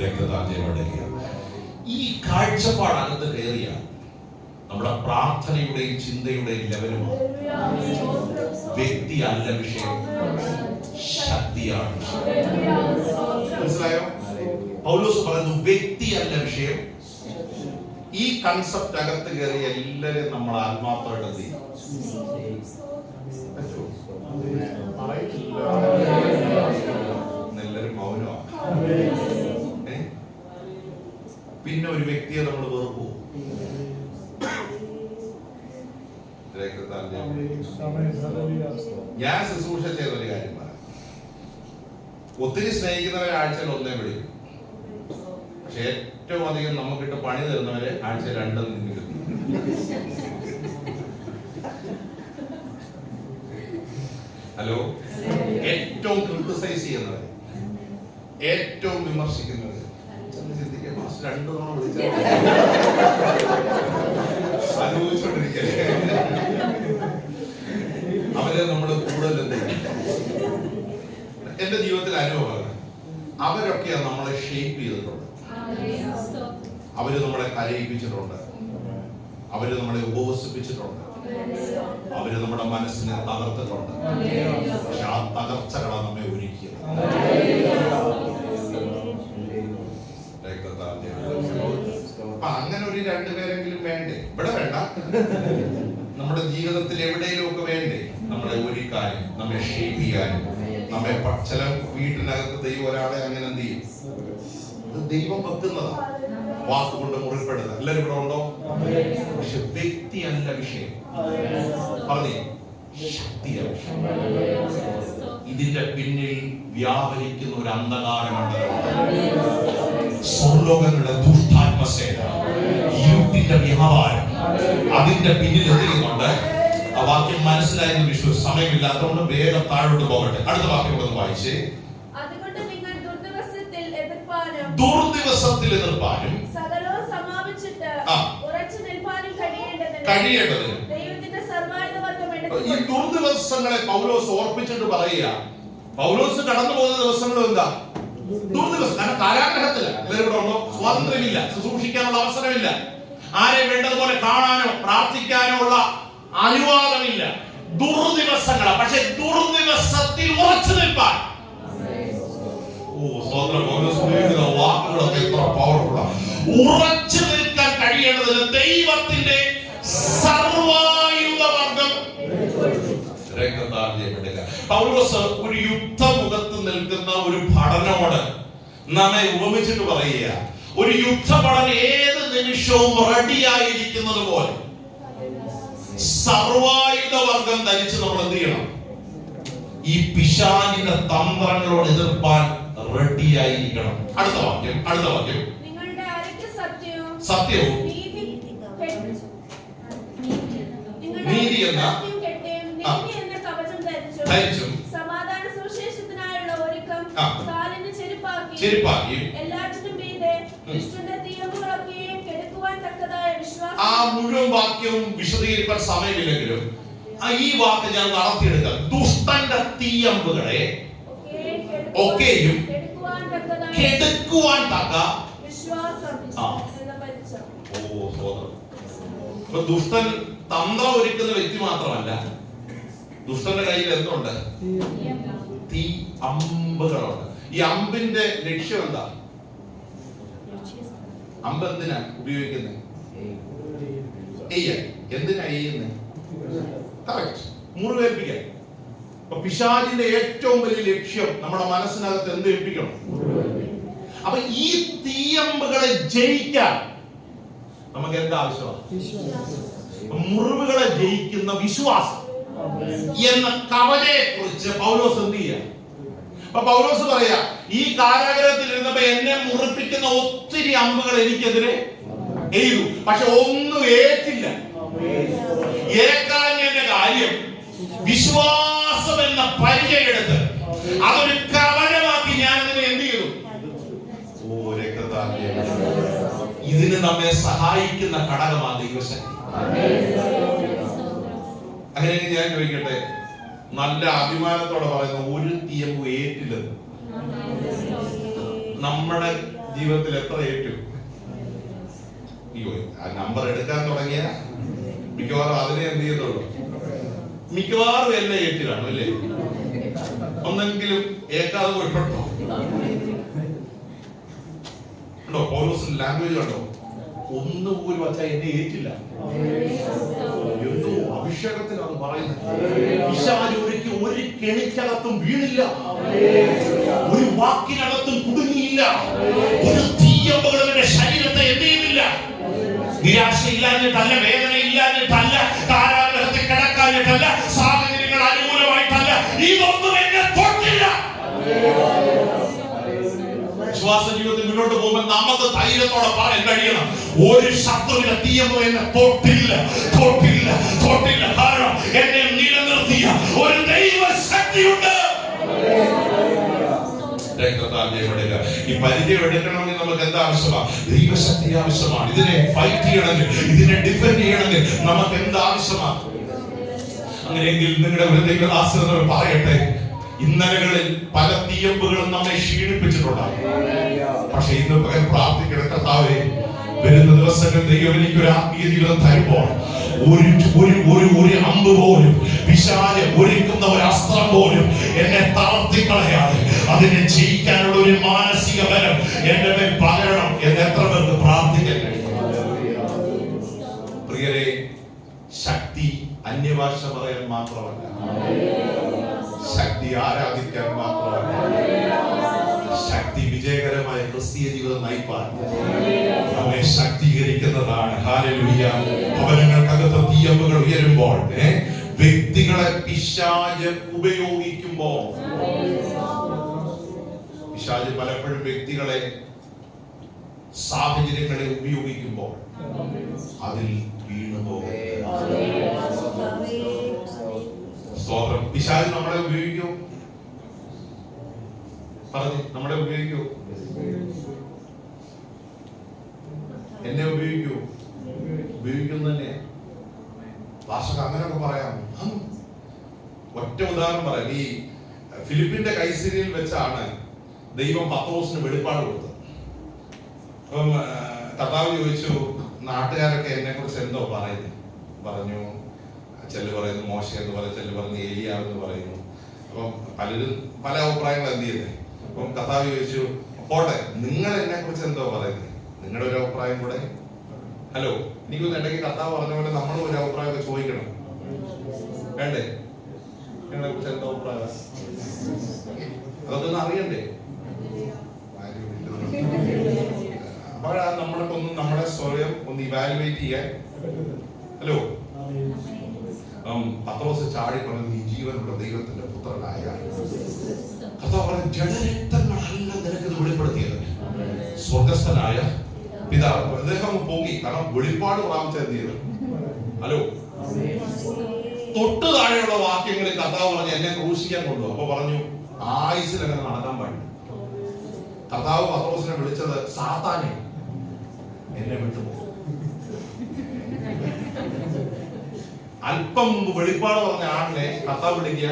രക്തത്താൽ ജയമെടുക്കുക. ഈ കാഴ്ചപ്പാടകത്ത് കയറിയ നമ്മുടെ പ്രാർത്ഥനയുടെയും ചിന്തയുടെയും ലെവലും വ്യക്തി അല്ല വിഷയം, ശക്തിയാണ്. മനസ്സിലായോ? പൗലോസ് പറയുന്നു വ്യക്തി അല്ല വിഷയം. ഈ കൺസെപ്റ്റ് അകത്ത് കയറിയ എല്ലാവരും നമ്മൾ ആത്മാർത്ഥമായിട്ട് എന്ത് ചെയ്യും? എല്ലാവരും മൗനമാണ്. പിന്നെ ഒരു വ്യക്തിയെ നമ്മൾ വെറുപ്പോ? ഞാൻ ശുശ്രൂഷ ചെയ്തൊരു കാര്യം പറയാം. ഒത്തിരി സ്നേഹിക്കുന്നവരെ ആഴ്ചയിൽ ഒന്നേ വിളിക്കും. പക്ഷെ ഏറ്റവും അധികം നമുക്കിട്ട് പണി തരുന്നവരെ ആഴ്ചയിൽ രണ്ടെന്ന് നിൽക്കും. ഹലോ, ഏറ്റവും ക്രിട്ടിസൈസ് ചെയ്യുന്നവരെ, ഏറ്റവും വിമർശിക്കുന്നവരെ ചിന്തിക്കാൻ രണ്ടു തവണ വിളിച്ചാൽ അനുഭവിച്ചോണ്ടിരിക്കല്ലേ അവരെ നമ്മൾ കൂടുതൽ എന്റെ ജീവിതത്തിൽ അനുഭവമാണ്. അവരൊക്കെയാണ് നമ്മളെ ഷേപ്പ് ചെയ്തിട്ടുണ്ട്. അവര് നമ്മളെ കരയിപ്പിച്ചിട്ടുണ്ട്. അവര് നമ്മളെ ഉപവസിപ്പിച്ചിട്ടുണ്ട്. അവര് നമ്മുടെ മനസ്സിനെ തകർത്തിട്ടുണ്ട്. പക്ഷെ ആ തകർച്ചകളാണ് നമ്മെ ഒരുക്കിയത്. അപ്പൊ അങ്ങനെ ഒരു രണ്ടുപേരെങ്കിലും വേണ്ടേ? ഇവിടെ വേണ്ട, നമ്മുടെ ജീവിതത്തിൽ എവിടെയെങ്കിലും ഒക്കെ വേണ്ടേ നമ്മളെ ഒരുക്കാനും, നമ്മെ ഷേപ്പ് ചെയ്യാനും, നമ്മെ ചില വീട്ടിനകത്ത് ദൈവം ഒരാളെ അങ്ങനെ എന്ത് ചെയ്യും? ദൈവം വെക്കുന്നതാണ്. വാക്കുകൊണ്ട് മുറിപ്പെടുന്നത്. എല്ലാവരും ഇവിടെ ഉണ്ടോ? പക്ഷെ വ്യക്തി അല്ല വിഷയം. പറഞ്ഞേ, ശക്തിയാണ് വിഷയം. ഇതിന്റെ പിന്നിൽ വ്യാപരിക്കുന്ന ഒരു അന്ധകാരമുണ്ടല്ലോ. സ്വർലോകങ്ങളുടെ ദുഷ്ടാത്മസേന, ഇരുട്ടിന്റെ വ്യാപാരം, അതിന്റെ പിന്നിൽ എത്തിക്കുന്നുണ്ട്. ആ വാക്യം മനസ്സിലായെന്ന് വിശ്വസിച്ച് സമയമില്ലാത്തതുകൊണ്ട് വേഗം താഴോട്ട് പോകട്ടെ. അടുത്ത വാക്യം ഒന്ന് വായിച്ചേ. ദുർദിവസത്തിൽ എതിർപ്പാനും സകലവും സമാപിച്ചിട്ട് ഉറച്ചു നിൽപ്പാനും കഴിയേണ്ടതിന് ഈ ദുർദിവസങ്ങളെ പൗലോസ് ഓർപ്പിച്ചിട്ട് പറയുക. പൗലോസ് കടന്നു പോകുന്ന ദിവസങ്ങളും എന്താ? ദുർദിവസം. കാരണം കാരാഗ്രഹത്തില്ല, സ്വാതന്ത്ര്യമില്ല, ശുശ്രൂഷിക്കാനുള്ള അവസരമില്ല, ആരെ വേണ്ടതുപോലെ കാണാനോ പ്രാർത്ഥിക്കാനോ ഉള്ള അനുവാദമില്ല. ദുർദിവസങ്ങളാണ്. പക്ഷെ ദുർദിവസത്തിൽ ഉറച്ചു നിൽപ്പാൻ വാക്കുകളൊക്കെ എത്ര പവർഫുള്ളാണ്. ഉറച്ചു നിൽക്കാൻ കഴിയേണ്ടതിന് ദൈവത്തിന്റെ സർവായുധവർഗം പൗലോസ് ഒരു യുദ്ധമുഖത്ത് നിൽക്കുന്ന ഒരു ഭടനോട് നമ്മെ ഉപമിച്ചിട്ട് പറയുക. ഒരു യുദ്ധഭടൻ ഏത് നിമിഷവും റെഡിയായിരിക്കുന്നത് പോലെ സർവായുധവർഗം ധരിച്ച് നമ്മൾ എന്ത് ചെയ്യണം? ഈ പിശാചിന്റെ തന്ത്രങ്ങളോട് എതിർപ്പാൻ റെഡിയായിരിക്കണം. അടുത്ത വാക്യം. നിങ്ങളുടെ അരയ്ക്ക് സത്യവും നീതി എന്ന കവചം ധരിച്ചും സമാധാന സുവിശേഷത്തിനായുള്ള ഒരുക്കം കാലിന് ചെരുപ്പാക്കി എല്ലാറ്റിനും മീതെ ദുഷ്ടന്റെ തീയമ്പുകളൊക്കെയും കെടുക്കുവാൻ തക്കതായ വിശ്വാസം. ആ മുഴുവൻ വാക്യവും വിശദീകരിക്കാൻ സമയമില്ലെങ്കിലും ഈ വാക്ക് ഞാൻ നടത്തിയെടുക്കാം. ദുഷ്ടന്റെ തീയമ്പുകളെ ഒക്കെയും കെടുക്കുവാൻ തക്ക വിശ്വാസം. ദുഷ്ടൻ തന്ത്രം ഒരുക്കുന്ന വ്യക്തി മാത്രമല്ല, ദുഷ്ടന്റെ കയ്യിൽ എന്തുണ്ട്? തീ അമ്പുകളുണ്ട്. ഈ അമ്പിന്റെ ലക്ഷ്യം എന്താ? അമ്പ് എന്തിനാ ഉപയോഗിക്കുന്നത്? എന്തിനാ ചെയ്യുന്നത്? കറക്റ്റ്, മുറിവേൽപ്പിക്കാൻ. അപ്പൊ പിശാചിന്റെ ഏറ്റവും വലിയ ലക്ഷ്യം നമ്മുടെ മനസ്സിനകത്ത് എന്ത് ഏൽപ്പിക്കണം? അപ്പൊ ഈ തീയമ്പുകളെ ജയിക്കാൻ നമുക്ക് എന്താ ആവശ്യമാണ്? മുറിവുകളെ ജയിക്കുന്ന വിശ്വാസം എന്ന കവചയെ കുറിച്ച് പൗലോസ് എന്ത് ചെയ്യാ? അപ്പൊ പൗലോസ് പറയാ, ഈ കാരാഗ്രഹത്തിൽ ഇരുന്നപ്പോ എന്നെ മുറിപ്പിക്കുന്ന ഒത്തിരി അമ്പുകൾ എനിക്കെതിരെ എയ്തു, പക്ഷെ ഒന്നും ഏറ്റില്ല. ഏക്കാഞ്ഞതിന്റെ കാര്യം വിശ്വാസം എന്ന പരിചയം എടുത്ത് അതൊരു കവചമാക്കി ഞാൻ അതിനെ എന്ത് ചെയ്തു? ഇതിന് നമ്മെ സഹായിക്കുന്ന ഘടകമാണ് ദൈവശക്തി. അങ്ങനെ ഞാൻ ചോദിക്കട്ടെ, നല്ല അഭിമാനത്തോടെ പറയുന്ന ഒരു തീയമ്പും ഏറ്റില്ലെന്ന് നമ്മുടെ ജീവിതത്തിൽ എത്ര ഏറ്റു? അയ്യോ, ആ നമ്പർ എടുക്കാൻ തുടങ്ങിയ മിക്കവാറും അതിനെ എന്ത് ചെയ്തുള്ളൂ? മിക്കവാറും എല്ലാം ഏറ്റിലാണ് അല്ലേ? ഒന്നെങ്കിലും ഏക്കാതെ പോയിട്ടുണ്ടോ? ഉണ്ടോ? പൗലോസിന്റെ ലാംഗ്വേജ് ഉണ്ടോ? ഒന്നുപോലും വച്ചാൽ എന്നെ ഏറ്റില്ല. എന്തോ അഭിഷേകത്തിലാണ് പറയുന്നത്. പിശാച് ഒരു കെണിക്കകത്തും വീണില്ല, ഒരു വാക്കിനകത്തും കുടുങ്ങിയില്ല, ഒരു തീയമ്പകളും എന്റെ ശരീരത്തെ എന്ത് ചെയ്യുന്നില്ല. നിരാശ ഇല്ലാഞ്ഞിട്ടല്ല, വേദന ഇല്ലാഞ്ഞിട്ടല്ല, കാരാഗ്രഹത്തിൽ കിടക്കാഞ്ഞിട്ടല്ല, സാഹചര്യങ്ങൾ അനുകൂലമായിട്ടല്ല, ഇതൊന്നും എന്നെ തൊട്ടില്ല. വിശ്വാസ ജീവിതത്തിൽ മുന്നോട്ട് പോകുമ്പോൾ നമുക്ക് ധൈര്യത്തോടെ പറയാൻ കഴിയണം, ഒരു ശത്രുവിന്റെ തീയമ്പം എന്നെ തൊട്ടില്ല, തൊട്ടില്ല, തൊട്ടില്ല. കാരണം എന്നെ നിലനിർത്തിയ ഒരു ദൈവശക്തിയുണ്ട്. ഈ പരിചയം എടുക്കണമെങ്കിൽ നമുക്ക് എന്താ ആവശ്യമാണ്? ദൈവശക്തി ആവശ്യമാണ്. ഇതിനെ ഫൈറ്റ് ചെയ്യണമെങ്കിൽ, ഇതിനെ ഡിഫെൻഡ് ചെയ്യണമെങ്കിൽ നമുക്ക് എന്ത് ആവശ്യമാണ്? അങ്ങനെയെങ്കിൽ നിങ്ങളുടെ ദൈവദാസനോട് പറയട്ടെ, ഇന്നലകളിൽ പല തീയമ്പുകളും നമ്മെ ക്ഷീണിപ്പിച്ചിട്ടുണ്ടാകും. പക്ഷെ ഇന്ന് പകൽ പ്രാർത്ഥിക്കണം, കർത്താവേ, വരുന്ന ദിവസങ്ങൾ ദൈവം എനിക്കൊരു ആത്മീയ ജീവിതം തരുമ്പോൾ ഒരു അമ്പ് പോലും, പിശാച് ഒരുക്കുന്ന ഒരു അസ്ത്രം പോലും എന്നെ തളർത്തിക്കളയാതെ അതിനെ ജയിക്കാനുള്ള ഒരു മാനസിക ബലം എന്റെ മേൽ പകരണം എന്ന് എത്ര പേർക്ക് പ്രാർത്ഥിക്കാൻ കഴിയും? പ്രിയരെ, ശക്തി അന്യഭാഷ പറയാൻ മാത്രമല്ല, ശക്തി ആരാധിക്കാൻ മാത്രമല്ല, ശക്തി വിജയകരമായ ക്രിസ്തീയ ജീവിതം നയിപ്പാൻ നമ്മെ ശക്തീകരിക്കുന്നതാണ്. ഹല്ലേലൂയ. ഭവനങ്ങൾക്കകത്ത് തീയമ്പുകൾ ഉയരുമ്പോൾ, വ്യക്തികളെ പിശാച് ഉപയോഗിക്കുമ്പോൾ, പിശാച് പലപ്പോഴും വ്യക്തികളെ, സാഹചര്യങ്ങളെ ഉപയോഗിക്കുമ്പോൾ അതിൽ വീണുപോകും. സ്തോത്രം. പിശാച് നമ്മളെ ഉപയോഗിക്കൂ? പറഞ്ഞു, നമ്മളെ ഉപയോഗിക്കൂ? എന്നെ ഉപയോഗിക്കൂ? ഉപയോഗിക്കുന്നു തന്നെ. ഭാഷക്ക് അങ്ങനെയൊക്കെ പറയാം. ഒറ്റ ഉദാഹരണം പറയാം. ഈ ഫിലിപ്പിന്റെ കൈസരിയിൽ വെച്ചാണ് ദൈവം പത്രോസിന് വെളിപ്പാട് കൊടുത്തത്. അപ്പം കർത്താവ് ചോദിച്ചു, നാട്ടുകാരൊക്കെ എന്നെ കുറിച്ച് എന്തോ പറയുന്നു? പറഞ്ഞു, ചെല്ലു പറയുന്നു മോശ എന്ന് പറയും, ചെല്ലു പറയുന്നു ഏലിയ എന്ന് പറയുന്നു. അപ്പം പലരും പല അഭിപ്രായങ്ങൾ എന്ത് ചെയ്യുന്നത്. അപ്പം കർത്താവ് ചോദിച്ചു, പോട്ടെ, നിങ്ങൾ എന്നെ കുറിച്ച് എന്തോ പറയുന്നത്? നിങ്ങളുടെ ഒരു അഭിപ്രായം കൂടെ. ഹലോ, എനിക്കൊന്ന് ഇടയ്ക്ക് കർത്താവ് പറഞ്ഞ പോലെ നമ്മളും ഒരു അഭിപ്രായമൊക്കെ ചോദിക്കണം, വേണ്ടേ? നിങ്ങളെ കുറിച്ച് എന്തോ അഭിപ്രായം, അതൊക്കെ ഒന്ന് അറിയണ്ടേ? അപ്പോഴാണ് നമ്മൾക്ക് ഒന്ന് നമ്മുടെ സ്വയം ഒന്ന് ഇവാലുവേറ്റ് ചെയ്യാൻ. ഹലോ, പത്രോസ് ചാടി പറഞ്ഞു, നീ ജീവനുള്ള ദൈവത്തിന്റെ പുത്രനായ. കർത്താവ് പറഞ്ഞു, ജഡരക്തങ്ങളല്ല നിനക്ക് വെളിപ്പെടുത്തിയത്, സ്വർഗസ്ഥനായ പിതാവ്. അദ്ദേഹം പൊങ്ങി, കാരണം വെളിപ്പാട് പ്രാപിച്ചത് എന്ത് ചെയ്തു? ഹലോ, തൊട്ട് താഴെയുള്ള വാക്യങ്ങളിൽ കർത്താവ് പറഞ്ഞു, എന്നെ ക്രൂശിക്കാൻ കൊണ്ടുപോകും. അപ്പൊ പറഞ്ഞു, ആയുസിൽ അങ്ങനെ നടക്കാൻ പാടില്ല. കർത്താവ് പത്രോസിനെ വിളിച്ചത്, സാത്താനെ എന്നെ വിട്ടുപോകും. അല്പം മുമ്പ് വെളിപ്പാട് പറഞ്ഞ ആളിനെ കർത്താവ് വിളിക്കുക.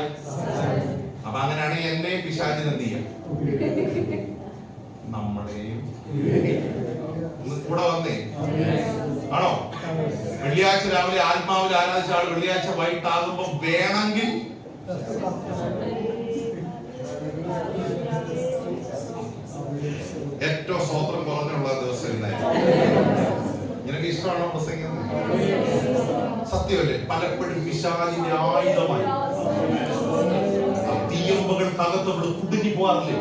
അപ്പൊ അങ്ങനെയാണെങ്കിൽ എന്നെ പിശാചിന് എന്ത് ചെയ്യാം? നമ്മളെയും കൂടെ വന്നേ ആണോ? വെള്ളിയാഴ്ച രാവിലെ ആത്മാവിൽ ആരാധിച്ച ആൾ വെള്ളിയാഴ്ച വൈകിട്ടാകുമ്പോ വേണമെങ്കിൽ ഏറ്റവും സ്വതന്ത്രം കുറഞ്ഞുള്ള ദിവസം ഇന്നായിരുന്നു. നിനക്ക് ഇഷ്ടമാണോ പ്രസംഗിക്കുന്നത്? സത്യമല്ലേ? പലപ്പോഴും പിശാചിന്റെ ആയുധമായി തീയമ്പുകൾക്കകത്ത് ഇവിടെ കുടുങ്ങി പോകാറില്ലേ?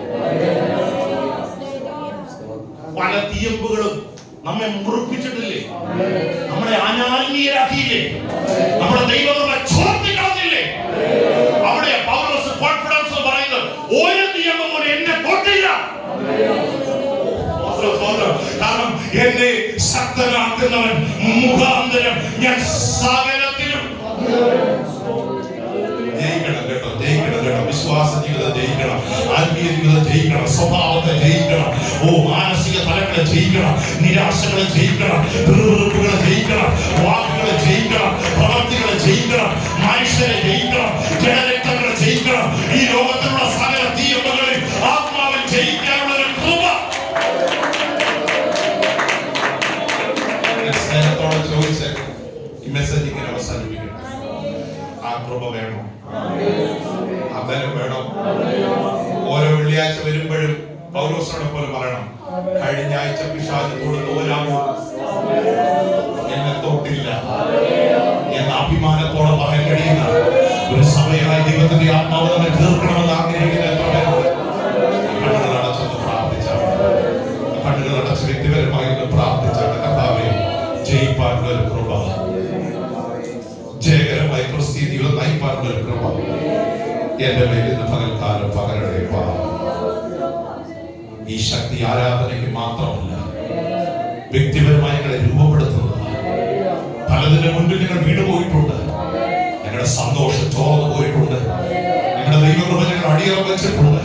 പല തീയമ്പുകളും നമ്മെ മുറിപ്പിച്ചിട്ടില്ലേ? നമ്മളെ അനാത്മീയരാക്കിയില്ലേ? നമ്മുടെ ദൈവങ്ങളെ ചോർത്തിക്കളഞ്ഞില്ലേ? അവിടെ പൗലോസ് കോൺഫിഡൻസ് പറയുന്നത്, ഒരു തീയമ്പ് പോലും എന്നെ തൊട്ടില്ല. കാരണം എന്നെ ശക്തനാക്കുന്നവൻ മുഖാന്തരം ഞാൻ സകലത്തിലും ജയിക്കണം. കേട്ടോ, ജയിക്കണം. കേട്ടോ, വിശ്വാസ ജീവിതം ജയിക്കണം, ആത്മീയ ജീവിതം ജയിക്കണം, സ്വഭാവത്തെ ജയിക്കണം, മാനസിക തലങ്ങളെ ജയിക്കണം, നിരാശകളെ ജയിക്കണം, വെറുപ്പുകളെ ജയിക്കണം, വാക്കുകളെ ജയിക്കണം, പ്രവർത്തികളെ ജയിക്കണം, മനുഷ്യരെ ജയിക്കണം, ജനരക്തങ്ങളെ ജയിക്കണം. ഈ ലോകത്തിലുള്ള സകല തീയമ്പകളിൽ ആത്മാവിൽ ജയിക്കാനുള്ള ഒരു കൃപ അന്നേരം വേണം. ഓരോ വെള്ളിയാഴ്ച വരുമ്പോഴും പൗലോസിനെ പോലെ പറയണം, കഴിഞ്ഞ ആഴ്ച പിശാച് തൊടുത്ത ഒരാമോ എന്നെ തൊട്ടില്ല എന്ന അഭിമാനത്തോടെ പറയാൻ കഴിയുന്ന ഒരു സമയമായി ദൈവത്തിന്റെ ആത്മാവ് നമ്മെ തീർക്കണമെന്ന് ആഗ്രഹിക്കുന്ന എത്ര പേരുണ്ട്? കണ്ണുകൾ അടച്ചൊന്ന് പ്രാർത്ഥിച്ചാണ്, കണ്ണുകൾ അടച്ച് വ്യക്തിപരമായി ഒന്ന് പ്രാർത്ഥിച്ചാണ്. കർത്താവേ, ജയിപ്പാനുള്ള ഒരു കൃപ, ജയകരമായി ക്രിസ്തീയ ജീവിതം നയിപ്പാനുള്ള ഒരു കൃപ എന്റെ മേലിൽ നിന്ന് പകൽക്കാലം പകരണേ. ഈ ശക്തി ആരാധനയ്ക്ക് മാത്രമല്ല, വ്യക്തിപരമായി ഞങ്ങളെ രൂപപ്പെടുത്തുന്നത്. പലതിന്റെ മുൻപിൽ ഞങ്ങൾ വീണ് പോയിട്ടുണ്ട്, ഞങ്ങളുടെ സന്തോഷം ചോർന്നു പോയിട്ടുണ്ട്, ഞങ്ങളുടെ ദൈവകൃപ ഞങ്ങൾ അടിയറ വെച്ചിട്ടുണ്ട്,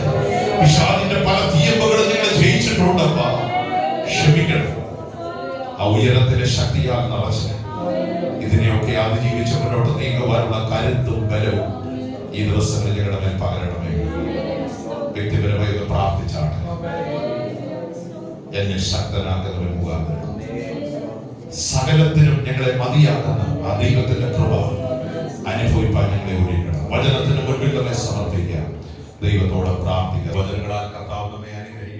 പിശാചിന്റെ പല തീയമ്പകളും ഞങ്ങൾ ജയിച്ചിട്ടുണ്ട്. ക്ഷമിക്കണം. ആ ഉയരത്തിലെ ശക്തിയാൽ നിറച്ച് ഇതിനെയൊക്കെ അതിജീവിച്ച് മുന്നോട്ട് നീങ്ങുവാനുള്ള കരുത്തും ബലവും ഈ ദിവസങ്ങളിൽ ഞങ്ങളുടെ മേൽ പകരണമേ. വ്യക്തിപരമായി ഒന്ന് പ്രാർത്ഥിച്ചാണ്, എന്നെ ശക്തനാക്കുന്നവൻ മുഖാന്തരം സകലത്തിനും ഞങ്ങളെ മതിയാക്കുന്ന ആ ദൈവത്തിന്റെ കൃപ അനുഭവിപ്പാൻ ഞങ്ങളെ ഒരുക്കണം. വചനത്തിന് മുൻപിൽ തന്നെ സമർപ്പിക്കാം, ദൈവത്തോടെ പ്രാർത്ഥിക്കാം. വചനങ്ങളാൽ കർത്താവ് നമ്മെ അനുഗ്രഹിക്കും.